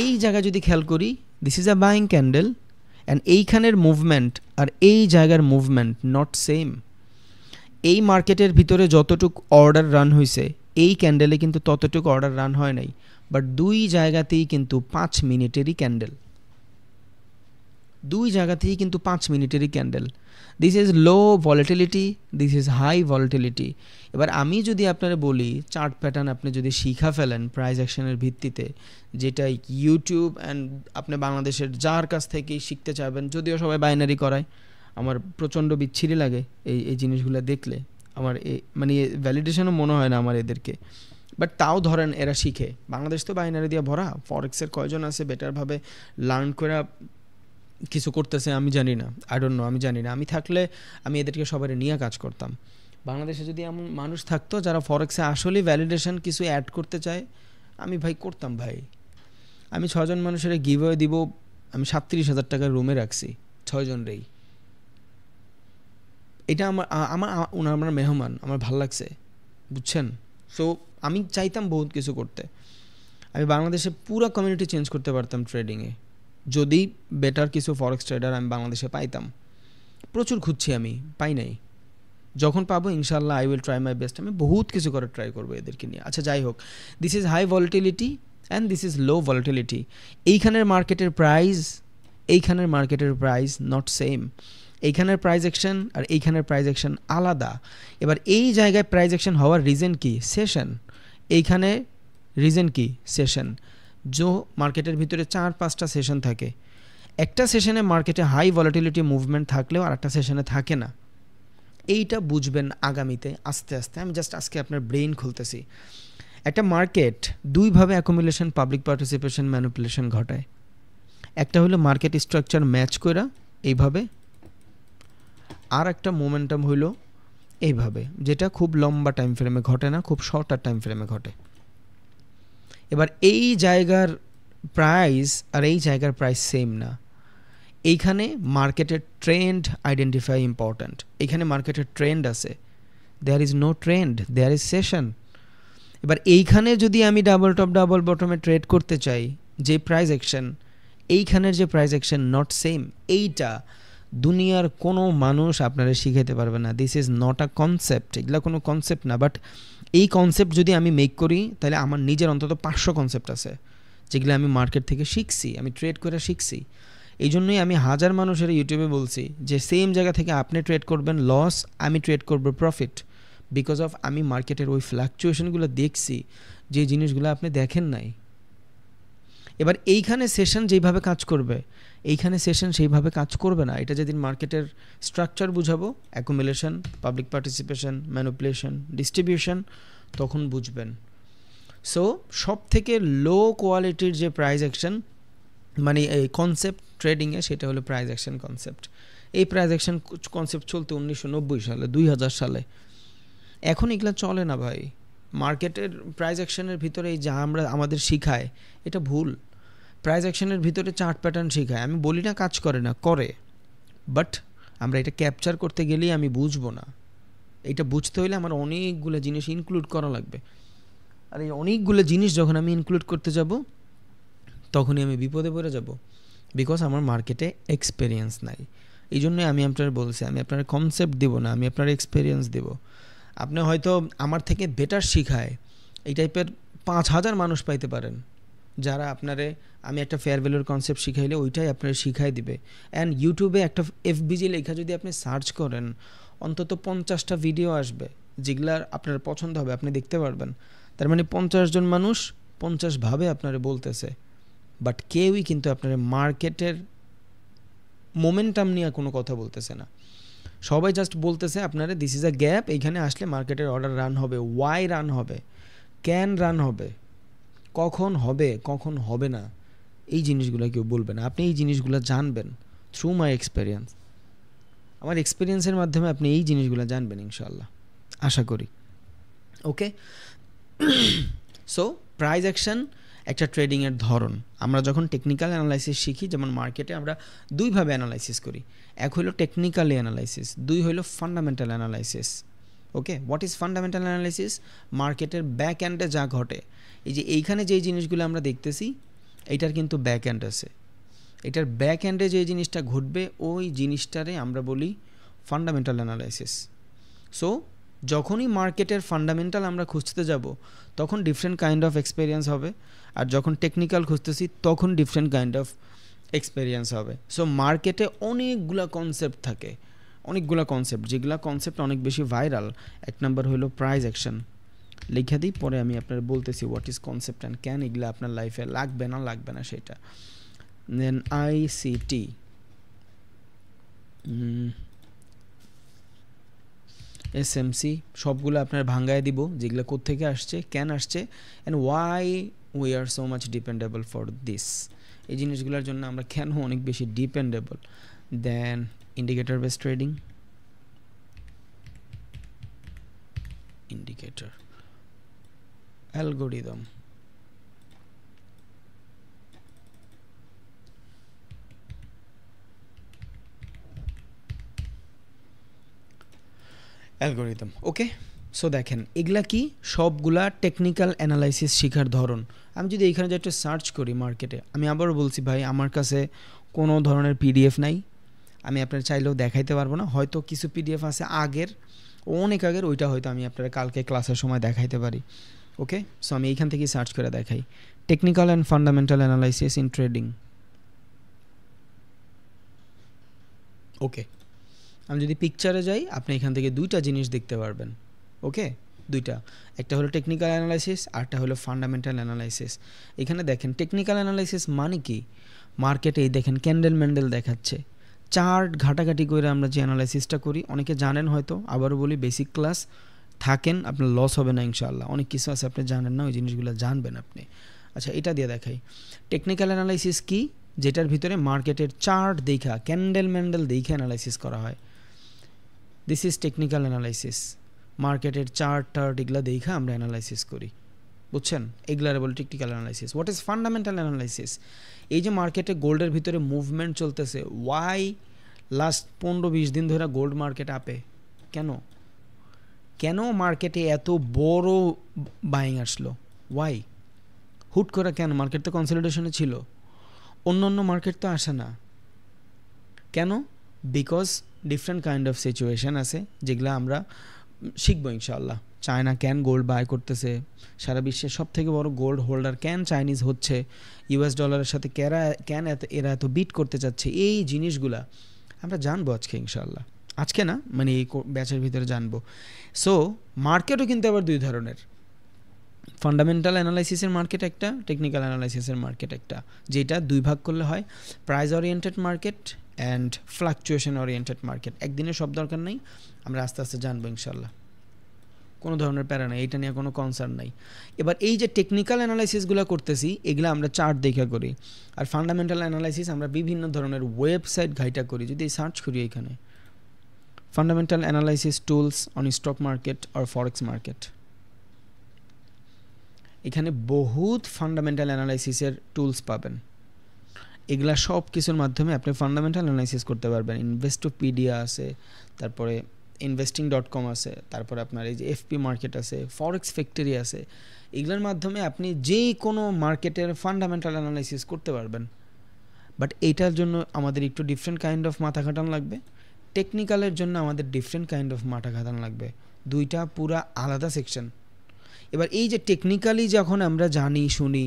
এই জায়গায় যদি খেয়াল করি, this is a buying candle and এইখানের মুভমেন্ট আর এই জায়গার মুভমেন্ট নট সেম। এই মার্কেটের ভিতরে যতটুকু অর্ডার রান হয়েছে, এই ক্যান্ডেলে কিন্তু ততটুকু অর্ডার রান হয় নাই, বাট দুই জায়গাতেই কিন্তু 5 মিনিটেরই ক্যান্ডেল, দুই জায়গাতেই কিন্তু 5 মিনিটেরই candle. This is low volatility, this is high volatility. এবার আমি যদি আপনারা বলি চার্ট প্যাটার্ন আপনি যদি শিখা ফেলেন প্রাইস অ্যাকশনের ভিত্তিতে, যেটা ইউটিউব অ্যান্ড আপনি বাংলাদেশের যার কাছ থেকেই শিখতে চাইবেন, যদিও সবাই বাইনারি করায়, আমার প্রচণ্ড বিচ্ছিরি লাগে এই জিনিসগুলো দেখলে, আমার মানে ভ্যালিডেশনও মনে হয় না আমার এদেরকে, বাট তাও ধরেন এরা শিখে। বাংলাদেশ তো বাইনারি দিয়ে ভরা, ফরেক্সের কয়জন আছে বেটারভাবে লার্ন করে কিছু করতেছে আমি জানি না, আই ডোন্ট নো, আমি জানি না। আমি থাকলে আমি এদেরকে সবাই নিয়ে কাজ করতাম। বাংলাদেশে যদি এমন মানুষ থাকতো যারা ফরেক্সে আসলেই ভ্যালিডেশন কিছু অ্যাড করতে চায়, আমি ভাই করতাম ভাই। আমি 6 জন মানুষের গিভওয়ে দিব, আমি 37,000 টাকার রুমে রাখছি 6 জনরেই। এটা আমার মেহমান, আমার ভাল লাগছে, বুঝছেন? সো আমি চাইতাম বহুত কিছু করতে। আমি বাংলাদেশে পুরো কমিউনিটি চেঞ্জ করতে পারতাম ট্রেডিংয়ে, যদি বেটার কিছু ফরেক্স ট্রেডার আমি বাংলাদেশে পাইতাম। প্রচুর খুঁজছি, আমি পাই নাই। যখন পাবো ইনশাল্লাহ I will try my best, আমি বহুত কিছু করে ট্রাই করবো এদেরকে নিয়ে। আচ্ছা যাই হোক, this is high volatility and this is low volatility. এইখানের মার্কেটের প্রাইস নট সেম। এইখানের প্রাইস অ্যাকশন আর এইখানের প্রাইস অ্যাকশন আলাদা। এবার এই জায়গায় প্রাইস অ্যাকশন হওয়ার রিজন কি? সেশন। এইখানে রিজন কি? সেশন। মার্কেটের ভিতরে 4-5টা সেশন থাকে, একটা সেশনে মার্কেটে হাই ভলিটিলিটি মুভমেন্ট থাকলেও আর একটা সেশনে থাকে না। এইটা বুঝবেন আগামীতে আস্তে আস্তে। আমি জাস্ট আজকে আপনার ব্রেইন খুলতেছি। একটা মার্কেট দুইভাবে অ্যাকুমুলেশন, পাবলিক পার্টিসিপেশন, ম্যানিপুলেশন ঘটায়। একটা হলো মার্কেট স্ট্রাকচার ম্যাচ করা এইভাবে, আর একটা মোমেন্টাম হইল এইভাবে, যেটা খুব লম্বা টাইম ফ্রেমে ঘটে না, খুব শর্টার টাইম ফ্রেমে ঘটে। এবার এই জায়গার প্রাইস আর এই জায়গার প্রাইস সেম না। এইখানে মার্কেটের ট্রেন্ড আইডেন্টিফাই ইম্পর্ট্যান্ট। এইখানে মার্কেটের ট্রেন্ড আছে, there is no trend, there is session. এবার এইখানে যদি আমি ডাবল টপ ডাবল বটমে ট্রেড করতে চাই, যে প্রাইস অ্যাকশন, এইখানের যে প্রাইস অ্যাকশন নট সেম। এইটা দুনিয়ার কোনো মানুষ আপনারা শিখাইতে পারবে না। This is not a concept, এগুলো কোনো কনসেপ্ট না। বাট এই কনসেপ্ট যদি আমি মেক করি, তাহলে আমার নিজের অন্তত 500 কনসেপ্ট আছে যেগুলো আমি মার্কেট থেকে শিখছি, আমি ট্রেড করে শিখছি। এই জন্যই আমি হাজার মানুষের ইউটিউবে বলছি যে সেম জায়গা থেকে আপনি ট্রেড করবেন লস, আমি ট্রেড করবো প্রফিট, বিকজ অফ আমি মার্কেটের ওই ফ্ল্যাকচুয়েশনগুলো দেখছি, যে জিনিসগুলো আপনি দেখেন নাই। এবার এইখানে সেশন যেইভাবে কাজ করবে, এইখানে সেশন সেইভাবে কাজ করবে না। এটা যেদিন মার্কেটের স্ট্রাকচার বুঝাবো, accumulation, public participation, manipulation, distribution, তখন বুঝবেন। সো সব থেকে লো কোয়ালিটির যে প্রাইস অ্যাকশন, মানে এই কনসেপ্ট ট্রেডিংয়ে, সেটা হলো প্রাইস অ্যাকশন কনসেপ্ট। এই প্রাইস অ্যাকশন কনসেপ্ট চলতে 1990 সালে, 2000 সালে। এখন এগুলো চলে না ভাই। মার্কেটের প্রাইস অ্যাকশনের ভিতরে এই যা আমাদের শিখায়, এটা ভুল। প্রাইস অ্যাকশনের ভিতরে চার্ট প্যাটার্ন শেখায়, আমি বলি না কাজ করে না, করে, বাট আমরা এটা ক্যাপচার করতে গেলেই আমি বুঝবো না। এটা বুঝতে হলে আমার অনেকগুলো জিনিস ইনক্লুড করা লাগবে। আর এই অনেকগুলো জিনিস যখন আমি ইনক্লুড করতে যাব, তখনই আমি বিপদে পড়ে যাব, বিকজ আমার মার্কেটে এক্সপেরিয়েন্স নাই। এই জন্যই আমি আপনার বলছি, আমি আপনার কনসেপ্ট দিব না, আমি আপনার এক্সপেরিয়েন্স দেব। আপনি হয়তো আমার থেকে বেটার শিখায় এই টাইপের 5000 মানুষ পাইতে পারেন, যারা আপনারে আমি একটা ফেয়ার ভ্যালুর কনসেপ্ট শিখাইলে ওইটাই আপনারা শিখাই দিবে। অ্যান্ড ইউটিউবে একটা এফবিজি লেখা যদি আপনি সার্চ করেন, অন্তত 50টা ভিডিও আসবে যেগুলার আপনার পছন্দ হবে, আপনি দেখতে পারবেন। তার মানে 50 জন মানুষ 50 ভাবে আপনারে বলতেছে, বাট কেউই কিন্তু আপনার মার্কেটের মোমেন্টাম নিয়ে কোনো কথা বলতেছে না, সবাই জাস্ট বলতেছে আপনারা দিস ইজ আ গ্যাপ, এইখানে আসলে মার্কেটের অর্ডার রান হবে, ওয়াই রান হবে, ক্যান রান হবে, কখন হবে কখন হবে না, এই জিনিসগুলো কেউ বলবে না। আপনি এই জিনিসগুলো জানবেন থ্রু মাই এক্সপিরিয়েন্স, আমার এক্সপিরিয়েন্সের মাধ্যমে আপনি এই জিনিসগুলো জানবেন ইনশাআল্লাহ, আশা করি। ওকে, সো প্রাইস অ্যাকশন একটা ট্রেডিংয়ের ধরন। আমরা যখন টেকনিক্যাল অ্যানালাইসিস শিখি, যেমন মার্কেটে আমরা দুইভাবে অ্যানালাইসিস করি, এক হলো টেকনিক্যালি অ্যানালাইসিস, দুই হলো fundamental analysis. Okay, what is fundamental analysis? মার্কেটের ব্যাক এন্ডে যা ঘটে, এই যে এইখানে যেই জিনিসগুলো আমরা দেখতেছি এইটার কিন্তু ব্যাক এন্ড আছে, এটার ব্যাক এন্ডে যে জিনিসটা ঘটবে ওই জিনিসটারে আমরা বলি ফান্ডামেন্টাল অ্যানালাইসিস। সো যখনই মার্কেটের ফান্ডামেন্টাল আমরা খুঁজতে যাব তখন ডিফারেন্ট কাইন্ড অফ এক্সপেরিয়েন্স হবে, আর যখন টেকনিক্যাল খুঁজতেছি তখন ডিফারেন্ট কাইন্ড অফ এক্সপেরিয়েন্স হবে। সো মার্কেটে অনেকগুলা কনসেপ্ট থাকে, অনেকগুলা কনসেপ্ট, যেগুলা কনসেপ্ট অনেক বেশি ভাইরাল। এক নম্বর হলো প্রাইস অ্যাকশন, লিখে দিই, পরে আমি আপনার বলতেছি what is concept and can, এগুলো আপনার লাইফে লাগবে না সেটা। দেন আইসিটি, এসএমসি, সবগুলো আপনার ভাঙ্গায় দিব যেগুলো কোত্থেকে আসছে, ক্যান আসছে, and why we are so much dependable for this, এই জিনিসগুলোর জন্য আমরা কেন অনেক বেশি dependable. Then indicator base trading, indicator, algorithm, algorithm. Okay, so দেখেন এগুলা কি, সবগুলা টেকনিক্যাল অ্যানালাইসিস শেখার ধরন। আমি যদি এইখানে যে একটা সার্চ করি মার্কেটে, আমি আবারও বলছি ভাই আমার কাছে কোনো ধরনের পিডিএফ নাই, আমি আপনার চাইলেও দেখাইতে পারবো না, হয়তো কিছু পিডিএফ আছে আগের, অনেক আগের, ওইটা হয়তো আমি আপনারা কালকে ক্লাসের সময় দেখাইতে পারি। ওকে, সো আমি এইখান থেকেই সার্চ করে দেখাই, technical and fundamental analysis in trading. Okay, আমি যদি পিকচারে যাই আপনি এখান থেকে দুইটা জিনিস দেখতে পারবেন। ওকে, দুইটা, একটা হলো টেকনিক্যাল অ্যানালাইসিস আর একটা হলো ফান্ডামেন্টাল অ্যানালাইসিস। এখানে দেখেন টেকনিক্যাল অ্যানালাইসিস মানে কি, মার্কেটে এই দেখেন ক্যান্ডেল ম্যান্ডেল দেখাচ্ছে, চার্ট ঘাটাঘাটি করে আমরা যে অ্যানালাইসিসটা করি, অনেকে জানেন হয়তো, আবারও বলি বেসিক ক্লাস থাকেন, আপনার লস হবে না ইনশাআল্লাহ, অনেক কিছু আছে আপনি জানেন না, ওই জিনিসগুলো জানবেন আপনি। আচ্ছা, এটা দিয়ে দেখাই টেকনিক্যাল অ্যানালাইসিস কি, যেটার ভিতরে মার্কেটের চার্ট দেখা, ক্যান্ডেল ম্যান্ডেল দেখে অ্যানালাইসিস করা হয়, দিস ইজ টেকনিক্যাল অ্যানালাইসিস। মার্কেটের চার্ট এগুলা দেখা আমরা অ্যানালাইসিস করি, বুঝছেন, এগুলার বলে technical analysis. What is fundamental analysis? এই যে মার্কেটে গোল্ডের ভিতরে মুভমেন্ট চলতেছে, ওয়াই লাস্ট 15-20 দিন ধরে গোল্ড মার্কেট আপে, কেন মার্কেটে এত বড় বাইং আসলো, ওয়াই, হুট করে কেন? মার্কেট তো কনসলিডেশনে ছিল, অন্য মার্কেট তো আসে না, কেন? Because different kind of situation আছে যেগুলো আমরা শিখবো ইনশাআল্লাহ। চায়না ক্যান গোল্ড বাই করতেছে, সারা বিশ্বের সব থেকে বড় গোল্ড হোল্ডার ক্যান চাইনিজ হচ্ছে, ইউএস ডলারের সাথে ক্যান এরা এত বিট করতে চাচ্ছে, এই জিনিসগুলা আমরা জানবো আজকে ইনশাআল্লাহ, আজকে না মানে এই ব্যাচের ভিতরে জানবো। সো মার্কেটও কিন্তু আবার দুই ধরনের, ফান্ডামেন্টাল অ্যানালাইসিসের মার্কেট একটা, টেকনিক্যাল অ্যানালাইসিসের মার্কেট একটা, যেটা দুই ভাগ করলে হয় price oriented market and fluctuation oriented market. একদিনে সব দরকার নেই, আমরা আস্তে আস্তে জানবো ইনশাল্লাহ, কোনো ধরনের প্যারা নেই, এইটা নিয়ে কোনো কনসার্ন নাই। এবার এই যে টেকনিক্যাল অ্যানালাইসিসগুলো করতেছি এগুলো আমরা চার্ট দেখা করি, আর ফান্ডামেন্টাল অ্যানালাইসিস আমরা বিভিন্ন ধরনের ওয়েবসাইট ঘাইটা করি। যদি সার্চ করি এখানে fundamental analysis tools on stock market or forex market, এখানে বহুত ফান্ডামেন্টাল অ্যানালাইসিসের টুলস পাবেন, এগুলা সব কিছুর মাধ্যমে আপনি ফান্ডামেন্টাল অ্যানালাইসিস করতে পারবেন। ইনভেস্টোপিডিয়া আছে, তারপরে investing.com আছে, তারপরে আপনার এই যে এফপি মার্কেট আছে, ফরেক্স ফ্যাক্টরি আছে, এগুলোর মাধ্যমে আপনি যে কোনো মার্কেটের ফান্ডামেন্টাল অ্যানালাইসিস করতে পারবেন। বাট এইটার জন্য আমাদের একটু ডিফারেন্ট কাইন্ড অফ মাথা খাটানো লাগবে, টেকনিক্যালের জন্য আমাদের ডিফারেন্ট কাইন্ড অফ মাথা খাটানো লাগবে, দুইটা পুরা আলাদা সেকশন। এবার এই যে টেকনিক্যালি যখন আমরা জানি শুনি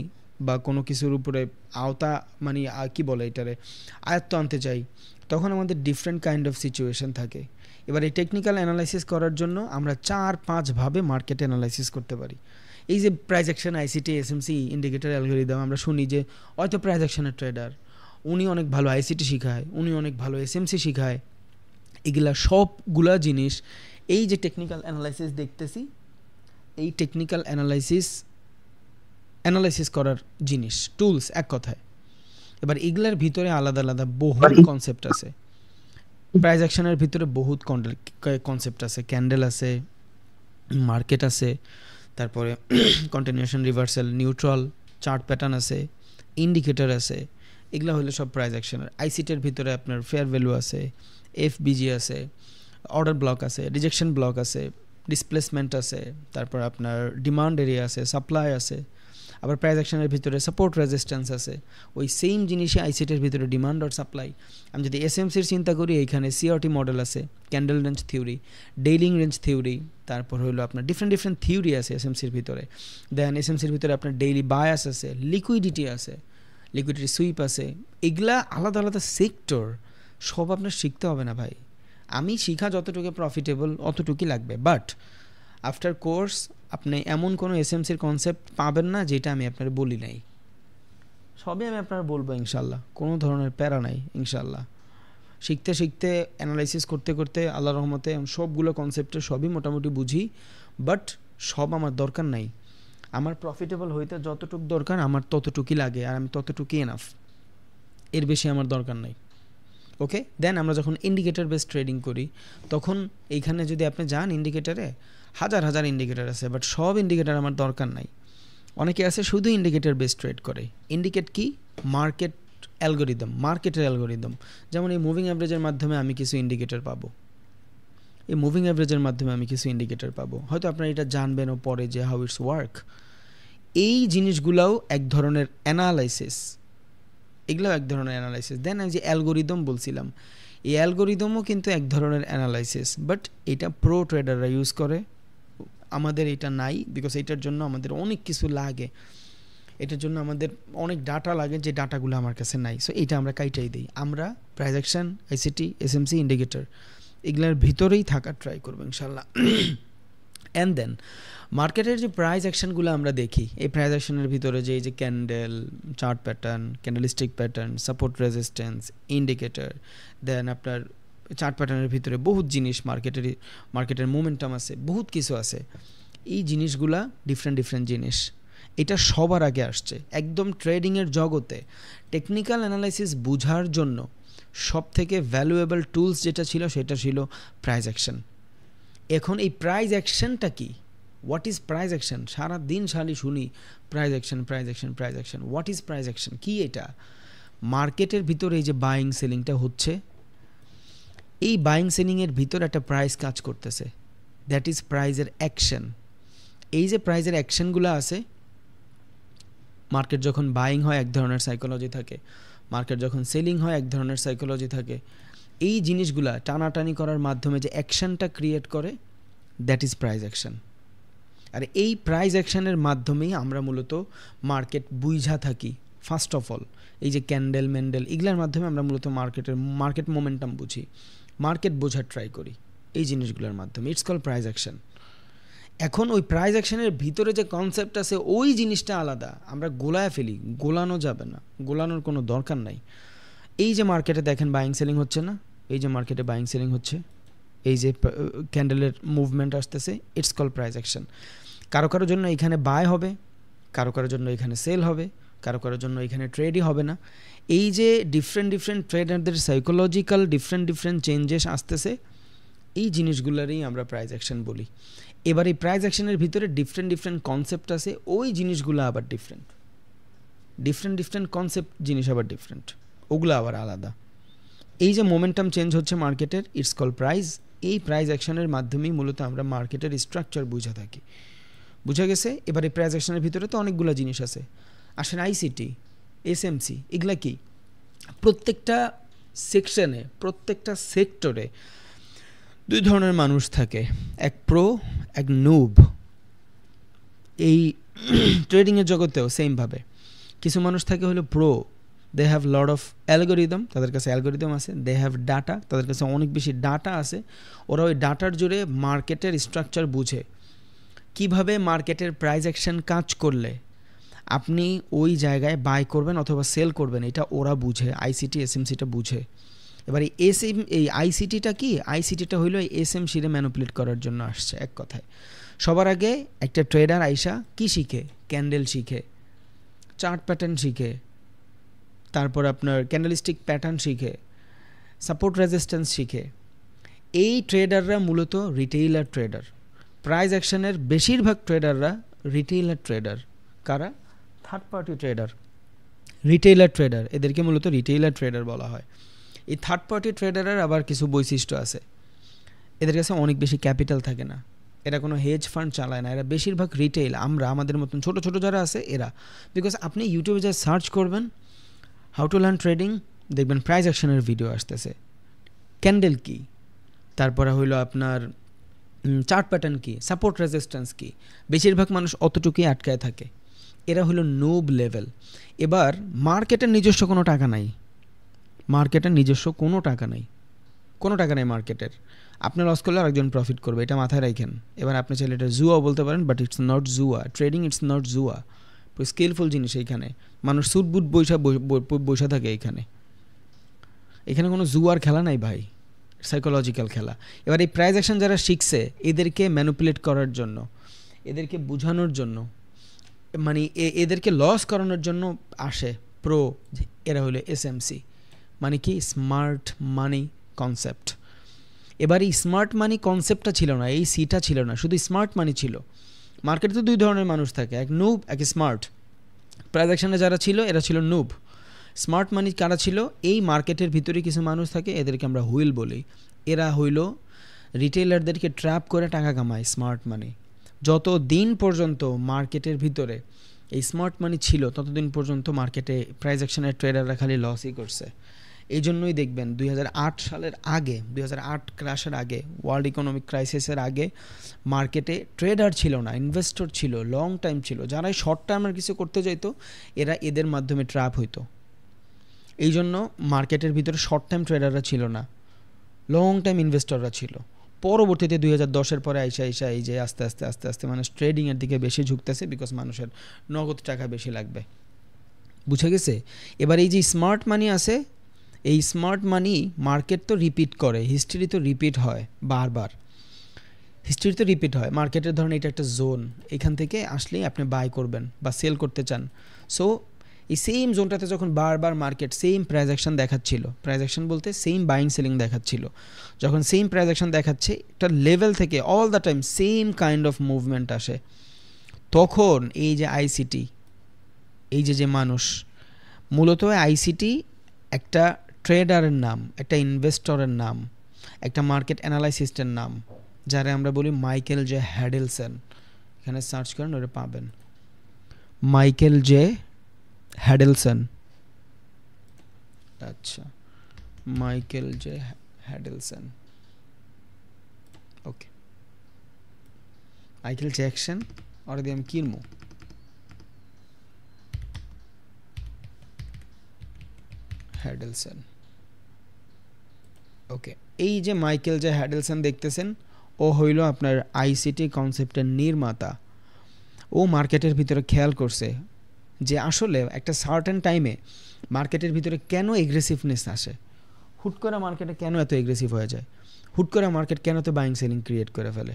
বা কোনো কিছুর উপরে আওতা মানে কি বলে এটারে আয়ত্ত আনতে চাই, তখন আমাদের ডিফারেন্ট কাইন্ড অফ সিচুয়েশন থাকে। এবার এই টেকনিক্যাল অ্যানালাইসিস করার জন্য আমরা 4-5 ভাবে মার্কেট অ্যানালাইসিস করতে পারি। এই যে price action, ICT, SMC, indicator, algorithm, আমরা শুনি যে হয়তো প্রাইস অ্যাকশনের ট্রেডার, উনি অনেক ভালো আইসিটি শিখায়, উনি অনেক ভালো এসএমসি শিখায়। এগুলা সবগুলা জিনিস এই যে টেকনিক্যাল অ্যানালাইসিস দেখতেছি, এই টেকনিক্যাল অ্যানালাইসিস করার জিনিস, টুলস এক কথায়। এবার এগুলার ভিতরে আলাদা আলাদা বহুত কনসেপ্ট আছে। প্রাইস অ্যাকশনের ভিতরে বহুত কনসেপ্ট আছে, ক্যান্ডেল আছে, মার্কেট আছে, তারপরে continuation, reversal, neutral, chart pattern আছে, ইন্ডিকেটর আছে। এগুলো হলো সব প্রাইস অ্যাকশনের। আইসিটির ভিতরে আপনার ফেয়ার ভ্যালু আছে, এফবিজি আছে, অর্ডার ব্লক আছে, রিজেকশন ব্লক আছে, ডিসপ্লেসমেন্ট আছে, তারপর আপনার ডিমান্ড এরিয়া আছে, সাপ্লাই আছে। আবার প্রাইস অ্যাকশনের ভিতরে সাপোর্ট রেজিস্ট্যান্স আছে। ওই সেম জিনিসই আইসিটির ভিতরে ডিমান্ড আর সাপ্লাই। আমি যদি এসএমসির চিন্তা করি, এইখানে সিআরটি মডেল আছে, ক্যান্ডেল রেঞ্জ থিওরি, ডেইলিং রেঞ্জ থিওরি, তারপর হলো আপনার ডিফারেন্ট থিওরি আছে এসএমসির ভিতরে। দেন এসএমসির ভিতরে আপনার ডেইলি বায়াস আছে, লিকুইডিটি আছে, লিকুইডিটি সুইপ আছে। এগুলা আলাদা আলাদা সেক্টর, সব আপনার শিখতে হবে না ভাই। আমি শিখা যতটুকু প্রফিটেবল অতটুকুই লাগবে, বাট আফটার কোর্স আপনি এমন কোনো এসএমসির কনসেপ্ট পাবেন না যেটা আমি আপনার বলি নাই। সবই আমি আপনার বলবো ইনশাল্লাহ, কোনো ধরনের প্যারা নাই ইনশাল্লাহ। শিখতে শিখতে অ্যানালাইসিস করতে করতে আল্লাহর রহমতে সবগুলো কনসেপ্টে সবই মোটামুটি বুঝি, বাট সব আমার দরকার নাই। আমার প্রফিটেবল হইতে যতটুকু দরকার আমার ততটুকুই লাগে, আর আমি ততটুকুই এনাফ, এর বেশি আমার দরকার নাই। ওকে, দেন আমরা যখন ইন্ডিকেটর বেস ট্রেডিং করি, তখন এইখানে যদি আপনি যান ইন্ডিকেটারে, হাজার হাজার ইন্ডিকেটার আছে, বাট সব ইন্ডিকেটার আমার দরকার নাই। অনেকে আছে শুধু ইন্ডিকেটর বেস ট্রেড করে। ইন্ডিকেট কি? মার্কেট অ্যালগোরিদম, মার্কেটের অ্যালগোরিদম। যেমন এই মুভিং অ্যাভারেজের মাধ্যমে আমি কিছু ইন্ডিকেটর পাবো, এই মুভিং অ্যাভারেজের মাধ্যমে আমি কিছু ইন্ডিকেটর পাবো। হয়তো আপনারা এটা জানবেনও পরে যে হাউ ইটস ওয়ার্ক। এই জিনিসগুলোও এক ধরনের অ্যানালাইসিস, এগুলোও এক ধরনের অ্যানালাইসিস। দেন আমি যে অ্যালগোরিদম বলছিলাম, এই অ্যালগোরিদমও কিন্তু এক ধরনের অ্যানালাইসিস, বাট এটা প্রো ট্রেডাররা ইউজ করে, আমাদের এটা নাই। বিকজ এটার জন্য আমাদের অনেক কিছু লাগে, এটার জন্য আমাদের অনেক ডাটা লাগে, যে ডাটাগুলো আমার কাছে নাই। সো এটা আমরা কাইটাই দিই। আমরা price action, ICT, SMC, indicator এগুলোর ভিতরেই থাকার ট্রাই করবো ইনশাল্লাহ। অ্যান্ড দেন মার্কেটের যে প্রাইস অ্যাকশনগুলো আমরা দেখি, এই প্রাইস অ্যাকশনের ভিতরে যে এই যে candle, chart pattern, candlestick pattern, support resistance, indicator, then আপনার চার্ট প্যাটার্নের ভিতরে বহুত জিনিস, মার্কেটের মোমেন্টাম আছে, বহুত কিছু আছে। এই জিনিসগুলা ডিফারেন্ট জিনিস, এটা সবার আগে আসছে একদম ট্রেডিংয়ের জগতে। টেকনিক্যাল অ্যানালাইসিস বোঝার জন্য সবথেকে ভ্যালুয়েবল টুলস যেটা ছিল সেটা ছিল প্রাইস অ্যাকশন। এখন এই প্রাইস অ্যাকশনটা কি? What is price action? সারাদিন শুনি price action, price action, price action. What is price action? কি এটা? মার্কেটের ভিতরে এই যে বাইং সেলিংটা হচ্ছে, এই বাইং সেলিংয়ের ভিতরে একটা প্রাইস কাজ করতেছে, দ্যাট ইজ প্রাইজের অ্যাকশন। এই যে প্রাইজের অ্যাকশনগুলো আছে, মার্কেট যখন বাইং হয় এক ধরনের সাইকোলজি থাকে, মার্কেট যখন সেলিং হয় এক ধরনের সাইকোলজি থাকে। এই জিনিসগুলা টানাটানি করার মাধ্যমে যে অ্যাকশনটা ক্রিয়েট করে, দ্যাট ইজ প্রাইস অ্যাকশন। আর এই প্রাইস অ্যাকশনের মাধ্যমেই আমরা মূলত মার্কেট বুঝা থাকি। ফার্স্ট অফ অল এই যে ক্যান্ডেল ম্যান্ডেল এগুলোর মাধ্যমে আমরা মূলত মার্কেট মোমেন্টাম বুঝি, মার্কেট বোঝার ট্রাই করি এই জিনিসগুলোর মাধ্যমে। It's call price action. এখন ওই প্রাইস অ্যাকশনের ভিতরে যে কনসেপ্ট আছে ওই জিনিসটা আলাদা, আমরা গোলায় ফেলি, গোলানো যাবে না, গোলানোর কোনো দরকার নাই। এই যে মার্কেটে দেখেন বাইং সেলিং হচ্ছে না, এই যে মার্কেটে বাইং সেলিং হচ্ছে, এই যে ক্যান্ডেলের মুভমেন্ট আসতেছে, ইটস কল প্রাইস অ্যাকশন। কারো কারোর জন্য এখানে বাই হবে, কারো কারোর জন্য এখানে সেল হবে, কারো কারোর জন্য এখানে ট্রেডই হবে না। এই যে ডিফারেন্ট ট্রেডারদের সাইকোলজিক্যাল ডিফারেন্ট চেঞ্জেস আসতেছে, এই জিনিসগুলোরই আমরা প্রাইস অ্যাকশন বলি। এবার এই প্রাইস অ্যাকশনের ভিতরে ডিফারেন্ট কনসেপ্ট আছে, ওই জিনিসগুলো আবার ডিফারেন্ট কনসেপ্ট জিনিস আবার ডিফারেন্ট, ওগুলো আবার আলাদা। এই যে মোমেন্টাম চেঞ্জ হচ্ছে মার্কেটের, ইটস কল প্রাইস। এই প্রাইস অ্যাকশনের মাধ্যমেই মূলত আমরা মার্কেটের স্ট্রাকচার বুঝে থাকি। বুঝা গেছে? এবার এই প্রাইস অ্যাকশনের ভিতরে তো অনেকগুলো জিনিস আছে। আসেন আইসিটি, এসএমসি, এগুলা কি? প্রত্যেকটা সেকশনে, প্রত্যেকটা সেক্টরে দুই ধরনের মানুষ থাকে, এক প্রো, এক নুব। এই ট্রেডিংয়ের জগতেও সেমভাবে কিছু মানুষ থাকে হলো pro, they have lot of algorithm, তাদের কাছে অ্যালগোরিদম আছে, দে হ্যাভ ডাটা, তাদের কাছে অনেক বেশি ডাটা আছে। ওরা ওই ডাটার জুড়ে মার্কেটের স্ট্রাকচার বুঝে, কিভাবে মার্কেটের প্রাইস অ্যাকশন কাজ করলে আপনি ওই জায়গায় বাই করবেন অথবা সেল করবেন, এটা ওরা বুঝে, আইসিটি এসএমসিটা বুঝে। এবার এই আইসিটিটা কি? আইসিটিটা হইলো এই এসএমসিরে ম্যানিপুলেট করার জন্য আসছে এক কথায়। সবার আগে একটা ট্রেডার আইসা কি শিখে? ক্যান্ডেল শিখে, চার্ট প্যাটার্ন শিখে, তারপর আপনার ক্যান্ডেলস্টিক প্যাটার্ন শিখে, সাপোর্ট রেজিস্ট্যান্স শিখে। এই ট্রেডাররা মূলত রিটেইলার ট্রেডার। প্রাইস অ্যাকশনের বেশিরভাগ ট্রেডাররা রিটেইলার ট্রেডার। কারা? Third party trader, retailer trader. এদেরকে মূলত রিটেইলার ট্রেডার বলা হয়। এই থার্ড পার্টি ট্রেডারের আবার কিছু বৈশিষ্ট্য আছে। এদের কাছে অনেক বেশি ক্যাপিটাল থাকে না, এরা কোনো হেজ ফান্ড চালায় না, এরা বেশিরভাগ রিটেইল। আমাদের মতন ছোটো ছোটো যারা আছে এরা, বিকজ আপনি ইউটিউবে যা সার্চ করবেন হাউ টু লার্ন ট্রেডিং, দেখবেন প্রাইস অ্যাকশনের ভিডিও আসতেছে। ক্যান্ডেল কি, তারপরে হইলো আপনার চার্ট প্যাটার্ন কি, সাপোর্ট রেজিস্ট্যান্স কি, বেশিরভাগ মানুষ অতটুকুই আটকায় থাকে। এরা হলো নোব লেভেল। এবার মার্কেটের নিজস্ব কোনো টাকা নাই, মার্কেটের নিজস্ব কোনো টাকা নাই, কোনো টাকা নেই মার্কেটের। আপনি লস করলে আরেকজন প্রফিট করবে, এটা মাথায় রাখেন। এবার আপনি চাইলে এটা জুয়া বলতে পারেন, বাট ইটস নট জুয়া। ট্রেডিং ইটস নট জুয়া, স্কিলফুল জিনিস। এইখানে মানুষ সুট বুট বৈশা থাকে। এখানে কোনো জুয়ার খেলা নাই ভাই, সাইকোলজিক্যাল খেলা। এবার এই প্রাইস অ্যাকশন যারা শিখছে এদেরকে ম্যানিপুলেট করার জন্য, এদেরকে বোঝানোর জন্য, মানে এদেরকে লস করানোর জন্য আসে প্রো। এরা হলো এসএমসি, মানে কি স্মার্ট মানি কনসেপ্ট। এবার এই স্মার্ট মানি কনসেপ্টটা ছিল না, এই সিটা ছিল না, শুধু স্মার্ট মানি ছিল। মার্কেটে তো দুই ধরনের মানুষ থাকে, এক নুব, এক স্মার্ট। প্রাইস অ্যাকশনে যারা ছিল এরা ছিল নুব। স্মার্ট মানি কারা ছিল? এই মার্কেটের ভিতরে কিছু মানুষ থাকে, এদেরকে আমরা হুইল বলি। এরা হইল রিটেইলারদেরকে ট্র্যাপ করে টাকা কামায়, স্মার্ট মানি। যত দিন পর্যন্ত মার্কেটের ভিতরে এই স্মার্ট মানি ছিল ততদিন পর্যন্ত মার্কেটে প্রাইস অ্যাকশনের ট্রেডাররা খালি লসই করছে। এই জন্যই দেখবেন 2008 সালের আগে, 2008 ক্র্যাশের আগে, ওয়ার্ল্ড ইকোনমিক ক্রাইসিসের আগে মার্কেটে ট্রেডার ছিল না, ইনভেস্টর ছিল, লং টাইম ছিল। যারাই শর্ট টার্মের কিছু করতে যাইতো এরা এদের মাধ্যমে ট্র্যাপ হইতো। এই জন্য মার্কেটের ভিতরে শর্ট টাইম ট্রেডাররা ছিল না, লং টাইম ইনভেস্টররা ছিল। পরবর্তীতে 2010-এর পরে আইসা এই যে আস্তে আস্তে মানুষ ট্রেডিংয়ের দিকে বেশি ঝুঁকতেছে, বিকজ মানুষের নগদ টাকা বেশি লাগবে। বুঝে গেছে? এবার এই যে স্মার্ট মানি আছে, এই স্মার্ট মানি মার্কেট তো রিপিট করে, হিস্ট্রি তো রিপিট হয় বারবার, হিস্ট্রি তো রিপিট হয়। মার্কেটের ধরুন এটা একটা জোন, এখান থেকে আসলেই আপনি বাই করবেন বা সেল করতে চান। সো এই সেম জোনটাতে যখন বারবার মার্কেট সেম প্রাইস অ্যাকশন দেখাচ্ছিল, প্রাইস অ্যাকশন বলতে সেম বাইং সেলিং দেখাচ্ছিল, যখন সেম প্রাইস অ্যাকশন দেখাচ্ছে একটা লেভেল থেকে all the time same kind of movement আসে, তখন এই যে আইসিটি, এই যে মানুষ, মূলত আইসিটি একটা ট্রেডারের নাম, একটা ইনভেস্টরের নাম, একটা মার্কেট অ্যানালাইসিস্টের নাম, যারা আমরা বলি মাইকেল জে হ্যাডেলসন। এখানে সার্চ করেন, ওটা পাবেন, মাইকেল জে হ্যাডেলসন। আচ্ছা, Michael J Huddleston, okay. Michael Jackson আর দিয়ে আমি কিনবো, হ্যাডেলসন, ওকে। এই যে মাইকেল জে হ্যাডেলসন দেখতেছেন, ও হইল আপনার আইসিটি কনসেপ্টের নির্মাতা। ও মার্কেটের ভিতরে খেয়াল করছে যে আসলে একটা সার্টেন টাইমে মার্কেটের ভিতরে কেন এগ্রেসিভনেস আসে, হুট করে মার্কেটে কেন এত এগ্রেসিভ হয়ে যায়, হুট করে মার্কেট কেন তো বাইং সেলিং ক্রিয়েট করে ফেলে,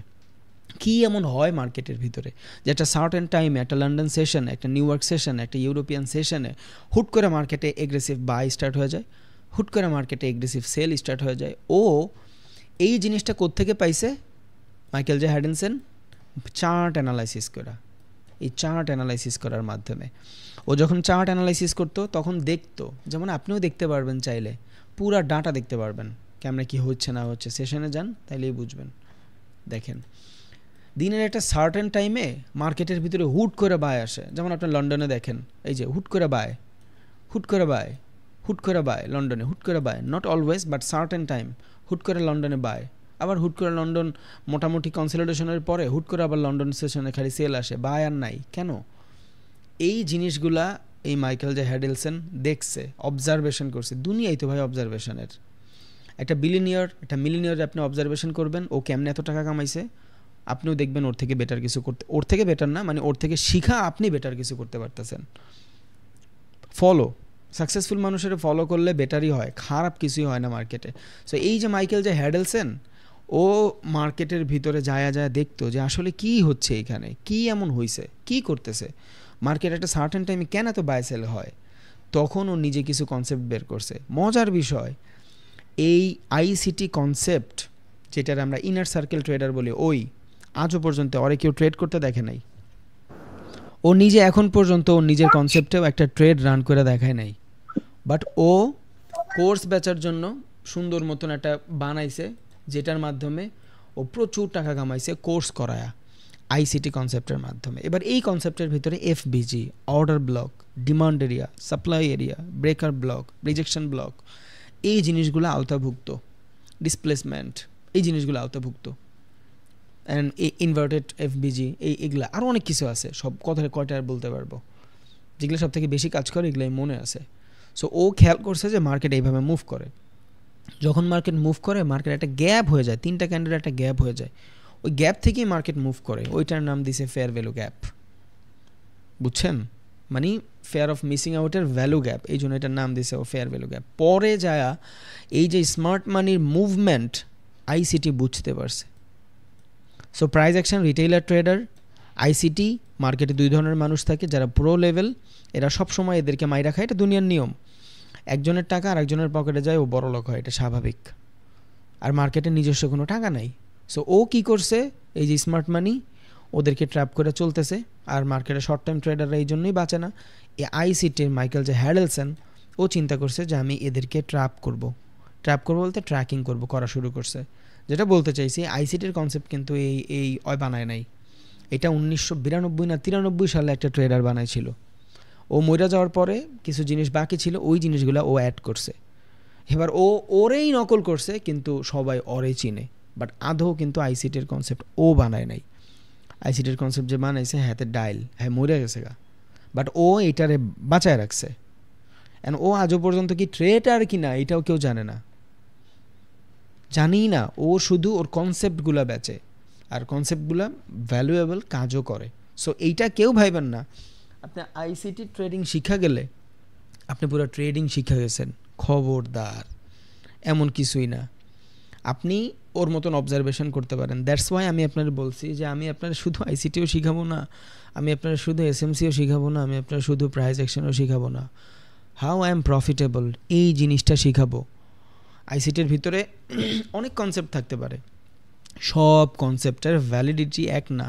কী এমন হয় মার্কেটের ভিতরে যে একটা সার্টেন টাইমে, একটা লন্ডন সেশন, একটা নিউ ইয়র্ক সেশন, একটা ইউরোপিয়ান সেশনে হুট করে মার্কেটে এগ্রেসিভ বাই স্টার্ট হয়ে যায়, হুট করে মার্কেটে এগ্রেসিভ সেল স্টার্ট হয়ে যায়। ও এই জিনিসটা কোত্থেকে পাইছে? মাইকেল জে হ্যাডেলসন চার্ট অ্যানালাইসিস করা, এই চার্ট অ্যানালাইসিস করার মাধ্যমে। ও যখন চার্ট অ্যানালাইসিস করতো তখন দেখতো, যেমন আপনিও দেখতে পারবেন চাইলে, পুরা ডাটা দেখতে পারবেন, কেমনে কী হচ্ছে না হচ্ছে। সেশনে যান তাইলেই বুঝবেন। দেখেন, দিনের একটা সার্টেন টাইমে মার্কেটের ভিতরে হুট করে বাই আসে, যেমন আপনি লন্ডনে দেখেন, এই যে হুট করে বাই, হুট করে বাই, হুট করে বাই, লন্ডনে হুট করে buy, not always but certain time হুট করে লন্ডনে বাই, আবার হুট করে লন্ডন মোটামুটি কনসলিডেশনের পরে হুট করে আবার লন্ডন সেশনে খালি সেল আসে, বাই আর নাই কেন? এই জিনিসগুলা এই মাইকেল জে হ্যাডেলসন দেখছে, অবজারভেশন করছে। দুনিয়াই তো ভাই অবজারভেশনের। একটা বিলিনিয়র, একটা মিলিনিয়র আপনি অবজারভেশন করবেন, ও কেমনে এত টাকা কামাইছে, আপনিও দেখবেন ওর থেকে বেটার কিছু করতে, ওর থেকে বেটার না মানে ওর থেকে শিখা আপনি বেটার কিছু করতে পারতেছেন। ফলো, সাকসেসফুল মানুষের ফলো করলে বেটারই হয়, খারাপ কিছুই হয় না মার্কেটে। সো এই যে মাইকেল যে হ্যাডেলসন, ও মার্কেটের ভিতরে যায় দেখতো যে আসলে কি হচ্ছে এখানে, কি এমন হয়েছে, কি করতেছে মার্কেট, একটা সার্টেন টাইমে কেন এত বাই সেল হয়। তখন ও নিজে কিছু কনসেপ্ট বের করছে। মজার বিষয়, এই আইসিটি কনসেপ্ট যেটার আমরা ইনার সার্কেল ট্রেডার বলি, ওই আজও পর্যন্ত ওরে কেউ ট্রেড করতে দেখে নাই। ও নিজে এখন পর্যন্ত ওর নিজের কনসেপ্টেও একটা ট্রেড রান করে দেখায় নাই। বাট ও কোর্স বেচার জন্য সুন্দর মতন একটা বানাইছে, যেটার মাধ্যমে ও প্রচুর টাকা কামাইছে কোর্স করায়া আইসিটি কনসেপ্টের মাধ্যমে। এবার এই কনসেপ্টের ভিতরে FBG, order block, demand area, supply area, breaker block, rejection block, এই জিনিসগুলো আওতাভুক্ত, ডিসপ্লেসমেন্ট, এই জিনিসগুলো আওতাভুক্ত, অ্যান্ড ইনভার্টেড এফবিজি, এগুলা আরও অনেক কিছু আছে, সব কথা কয়টা আর বলতে পারবো, যেগুলো সব থেকে বেশি কাজ করে এগুলাই মনে আছে। সো ও খেয়াল করছে যে মার্কেট এইভাবে মুভ করে, যখন মার্কেট মুভ করে মার্কেট একটা গ্যাপ হয়ে যায়, 3টা ক্যান্ডেল একটা গ্যাপ হয়ে যায়, ওই গ্যাপ থেকেই মার্কেট মুভ করে, ওইটার নাম দিছে ফেয়ার ভ্যালু গ্যাপ। বুঝছেন, মানে ফেয়ার অফ মিসিং আউটের ভ্যালু গ্যাপ, এই জন্য এটার নাম দিছে ও ফেয়ার ভ্যালু গ্যাপ। পরে যায় এই যে স্মার্ট মানির মুভমেন্ট আইসিটি বুঝতে পারছে। So price action, retailer trader, ICT, মার্কেটে 2 ধরনের মানুষ থাকে, যারা প্রো লেভেল, এরা সবসময় এদেরকে মাইরা খায়, এটা দুনিয়ার নিয়ম। একজনের টাকা আর একজনের পকেটে যায়, ও বড় লোক হয়, এটা স্বাভাবিক। আর মার্কেটে নিজস্ব কোনো টাকা নাই। সো ও কি করছে, এই যে স্মার্ট মানি ওদেরকে ট্র্যাপ করে চলতেছে, আর মার্কেটে শর্ট টাইম ট্রেডাররা এই জন্যই বাঁচে না। এই আইসিটির মাইকেল যে হ্যাডেলসন, ও চিন্তা করছে যে আমি এদেরকে ট্র্যাপ করব বলতে ট্র্যাকিং করা শুরু করছে। যেটা বলতে চাইছি, আইসিটির কনসেপ্ট কিন্তু এই বানায় নাই, এটা 1992 না 93 সালে একটা ট্রেডার বানাইছিল। ও মরে যাওয়ার পরে কিছু জিনিস বাকি ছিল, ওই জিনিসগুলো ও অ্যাড করছে। এবার ও ওরেই নকল করছে, কিন্তু সবাই ওরেই চিনে, বাট আদৌ কিন্তু আইসিটির কনসেপ্ট ও বানায় নাই। আইসিটির কনসেপ্ট যে বানাইছে, হ্যাঁ ডাইল, হ্যাঁ মরে গেছে গা, বাট ও এইটারে বাঁচায় রাখছে। অ্যান্ড ও আজও পর্যন্ত কি ট্রেডার কি না এটাও কেউ জানে না, জানি না। ও শুধু ওর কনসেপ্টগুলো বেচে, আর কনসেপ্টগুলো ভ্যালুয়েবল, কাজও করে। সো এইটা কেউ ভাইবেন না আপনি আইসিটি ট্রেডিং শিখা গেলে আপনি পুরো ট্রেডিং শিখা গেছেন, খবরদার, এমন কিছুই না। আপনি ওর মতন অবজারভেশন করতে পারেন। দ্যাটস ওয়াই আমি আপনার বলছি যে আমি আপনার শুধু আইসিটিও শিখাবো না, আমি আপনার শুধু এসএমসিও শিখাবো না, আমি আপনার শুধু প্রাইস অ্যাকশনও শিখাবো না, হাউ আই এম প্রফিটেবল এই জিনিসটা শিখাবো। আইসিটির ভিতরে অনেক কনসেপ্ট থাকতে পারে, সব কনসেপ্টের ভ্যালিডিটি এক না,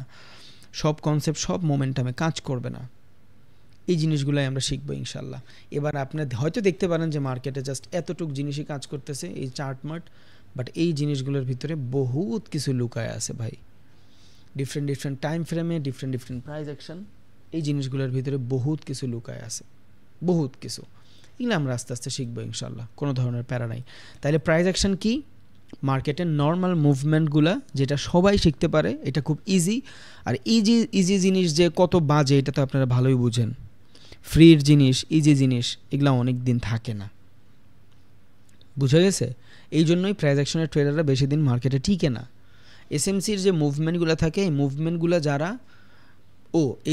সব কনসেপ্ট সব মোমেন্টামে কাজ করবে না। এই জিনিসগুলোই আমরা শিখবো ইনশাল্লাহ। এবার আপনি হয়তো দেখতে পারেন যে মার্কেটে জাস্ট এতটুক জিনিসই কাজ করতেছে, এই চার্ট মার্ট, বাট এই জিনিসগুলোর ভিতরে বহুত কিছু লুকায় আছে ভাই। ডিফারেন্ট টাইম ফ্রেমে ডিফারেন্ট প্রাইস অ্যাকশন, এই জিনিসগুলোর ভিতরে বহুত কিছু লুকায় আছে, বহুত কিছু। এগুলো আমরা আস্তে আস্তে শিখবো ইনশাল্লাহ, কোনো ধরনের প্যারা নাই। তাহলে প্রাইস অ্যাকশন কি? মার্কেটের নর্মাল মুভমেন্টগুলো যেটা সবাই শিখতে পারে, এটা খুব ইজি। আর ইজি জিনিস যে কত বাজে এটা তো আপনারা ভালোই বুঝেন। ফ্রির জিনিস, ইজি জিনিস, এগুলো অনেক দিন থাকে না, বুঝা গেছে? এই জন্যই প্রাইস অ্যাকশনের ট্রেডাররা বেশি দিন মার্কেটে টিকে না। এসএমসির যে মুভমেন্টগুলো থাকে, এই মুভমেন্টগুলো যারা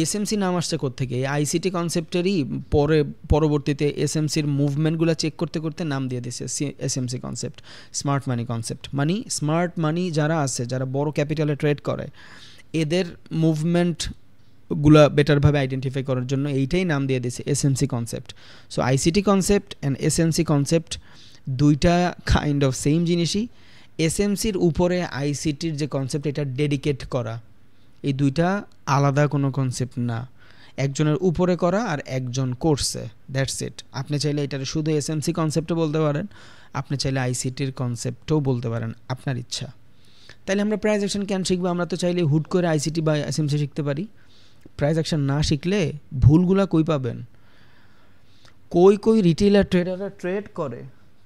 এসএমসি নাম আসছে কোত্থেকে? এই আইসিটি কনসেপ্টেরই পরবর্তীতে এসএমসির মুভমেন্টগুলো চেক করতে করতে নাম দিয়ে দিয়েছে এসএমসি কনসেপ্ট, স্মার্ট মানি কনসেপ্ট। মানে স্মার্ট মানি যারা আছে, যারা বড় ক্যাপিটালে ট্রেড করে, এদের মুভমেন্টগুলো বেটারভাবে আইডেন্টিফাই করার জন্য এইটাই নাম দিয়ে দিয়েছে SMC concept. So ICT concept and SMC concept দুইটা কাইন্ড অফ সেম জিনিসই। এসএমসির উপরে আইসিটির যে কনসেপ্ট, এটা ডেডিকেট করা, এই দুইটা আলাদা কোনো কনসেপ্ট না, একজনের উপরে করা আর একজন করছে, দ্যাটস ইট। আপনি চাইলে এটার শুধু এসএমসি কনসেপ্টও বলতে পারেন, আপনি চাইলে আইসিটির কনসেপ্টও বলতে পারেন, আপনার ইচ্ছা। তাইলে আমরা প্রাইস অ্যাকশন কেন শিখবো? আমরা তো চাইলে হুট করে আইসিটি বা এসএমসি শিখতে পারি। প্রাইস অ্যাকশন না শিখলে ভুলগুলা কই পাবেন? কই রিটেইলার ট্রেডাররা ট্রেড করে,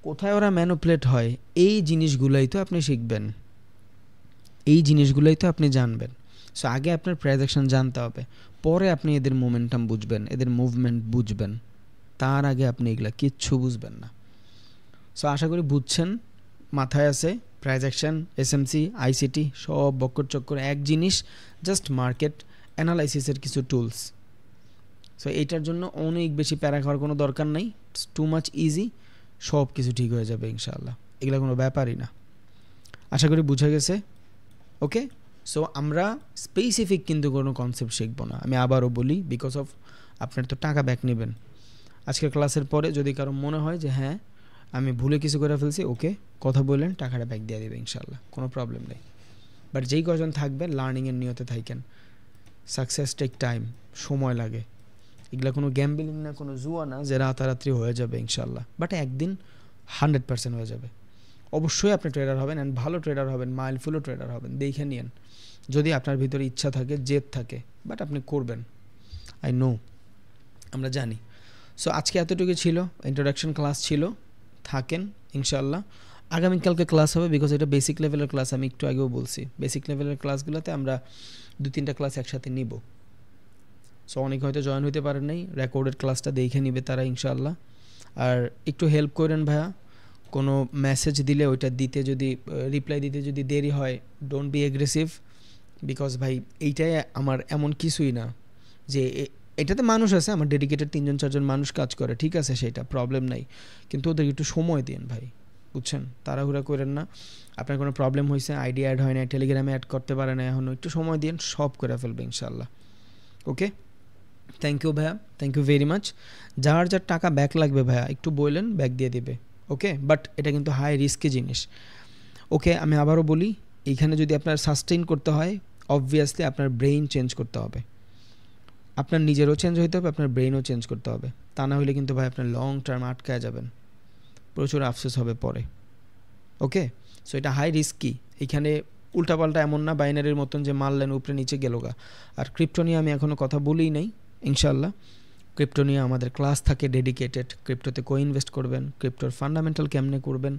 কোথায় ওরা ম্যানুপুলেট হয়, এই জিনিসগুলাই তো আপনি শিখবেন, এই জিনিসগুলাই তো আপনি জানবেন। সো আগে আপনার প্রাইস অ্যাকশন জানতে হবে, পরে আপনি এদের মোমেন্টাম বুঝবেন, এদের মুভমেন্ট বুঝবেন। তার আগে আপনি এগুলা কিচ্ছু বুঝবেন না। সো আশা করি বুঝছেন, মাথায় আছে। প্রাইস অ্যাকশন, এসএমসি, আইসিটি সব বক্কর চক্কর এক জিনিস, জাস্ট মার্কেট অ্যানালাইসিসের কিছু টুলস। সো এইটার জন্য অনেক বেশি প্যারা খাওয়ার কোনো দরকার নাই, ইটস টু মাচ ইজি, সব কিছু ঠিক হয়ে যাবে ইনশাআল্লাহ, এগুলো কোনো ব্যাপারই না। আশা করি বুঝা গেছে। ওকে, সো আমরা স্পেসিফিক কিন্তু কোনো কনসেপ্ট শিখবো না, আমি আবারও বলি, বিকজ অফ আপনার তো টাকা ব্যাক নেবেন। আজকের ক্লাসের পরে যদি কারো মনে হয় যে হ্যাঁ আমি ভুলে কিছু করে ফেলছি, ওকে কথা বললেন, টাকাটা ব্যাক দিয়ে দেবে ইনশাআল্লাহ, কোনো প্রবলেম নেই। বাট যেই কজন থাকবেন লার্নিংয়ের নিয়তে থাকেন, সাকসেস টেক টাইম, সময় লাগে, এগুলো কোনো গ্যাম্বলিং না, কোনো জুয়া না যে রাতারাত্রি হয়ে যাবে ইনশাআল্লাহ, বাট একদিন 100% হয়ে যাবে। অবশ্যই আপনি ট্রেডার হবেন, অ্যান্ড ভালো ট্রেডার হবেন, মাইলফুলও ট্রেডার হবেন, দেখে নিন যদি আপনার ভিতরে ইচ্ছা থাকে, জেদ থাকে, বাট আপনি করবেন, আই নো, আমরা জানি। সো আজকে এতটুকু ছিল, ইন্ট্রোডাকশন ক্লাস ছিল, থাকেন ইনশাআল্লাহ। আগামীকালকে ক্লাস হবে, বিকজ এটা বেসিক লেভেলের ক্লাস, আমি একটু আগেও বলছি, বেসিক লেভেলের ক্লাসগুলোতে আমরা 2-3টা ক্লাস একসাথে নিব। সো অনেকে হয়তো জয়েন হতে পারেন নাই, রেকর্ডেড ক্লাসটা দেখে নিবে তারা ইনশাআল্লাহ। আর একটু হেল্প করেন ভাইয়া, কোনো মেসেজ দিলে ওইটা দিতে যদি রিপ্লাই দিতে যদি দেরি হয়, ডোন্ট বি অ্যাগ্রেসিভ, বিকজ ভাই এইটাই আমার এমন কিছুই না যে এটাতে মানুষ আছে, আমার ডেডিকেটেড 3-4জন মানুষ কাজ করে, ঠিক আছে, সেটা প্রবলেম নাই, কিন্তু ওদের একটু সময় দিন ভাই, বুঝছেন, তাড়াহুড়া করেন না। আপনার কোনো প্রবলেম হয়েছে, আইডি অ্যাড হয় না, টেলিগ্রামে অ্যাড করতে পারে না এখনও, একটু সময় দিন, সব করে ফেলবে ইনশাআল্লাহ। ওকে, থ্যাংক ইউ ভাইয়া, থ্যাংক ইউ ভেরি মাচ। যার যার টাকা ব্যাক লাগবে ভাইয়া একটু বললেন, ব্যাক দিয়ে দিবে। ওকে, বাট এটা কিন্তু হাই রিস্কি জিনিস। ওকে, আমি আবারও বলি, এইখানে যদি আপনার সাস্টেইন করতে হয়, অবভিয়াসলি আপনার ব্রেইন চেঞ্জ করতে হবে, আপনার নিজেরও চেঞ্জ হইতে হবে, আপনার ব্রেইনও চেঞ্জ করতে হবে, তা না হলে কিন্তু ভাই আপনার লং টার্ম আটকায় যাবেন, প্রচুর আফসোস হবে পরে। ওকে, সো এটা হাই রিস্কি, এখানে উল্টাপাল্টা এমন না বাইনারির মতন যে মারলেন উপরে নিচে গেল গা। আর ক্রিপ্টো নিয়ে আমি এখনও কথা বলিই নাই ইনশাআল্লাহ, ক্রিপ্টো নিয়ে আমাদের ক্লাস থাকে ডেডিকেটেড, ক্রিপ্টোতে ইনভেস্ট করবেন, ক্রিপ্টোর ফান্ডামেন্টাল কেমনে করবেন,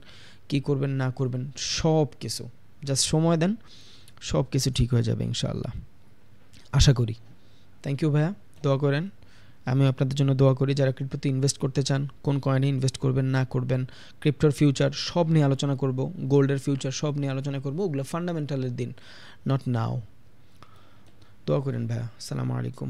কী করবেন না করবেন, সব কিছু, জাস্ট সময় দেন, সব কিছু ঠিক হয়ে যাবে ইনশাআল্লাহ, আশা করি। থ্যাংক ইউ ভাইয়া, দোয়া করেন, আমি আপনাদের জন্য দোয়া করি, যারা ক্রিপ্টোতে ইনভেস্ট করতে চান, কোন কয়েনে ইনভেস্ট করবেন না করবেন, ক্রিপ্টোর ফিউচার সব নিয়ে আলোচনা করব, গোল্ডের ফিউচার সব নিয়ে আলোচনা করব, ওগুলো ফান্ডামেন্টালের দিন, নট নাও। দোয়া করেন ভাইয়া, আসসালামু আলাইকুম।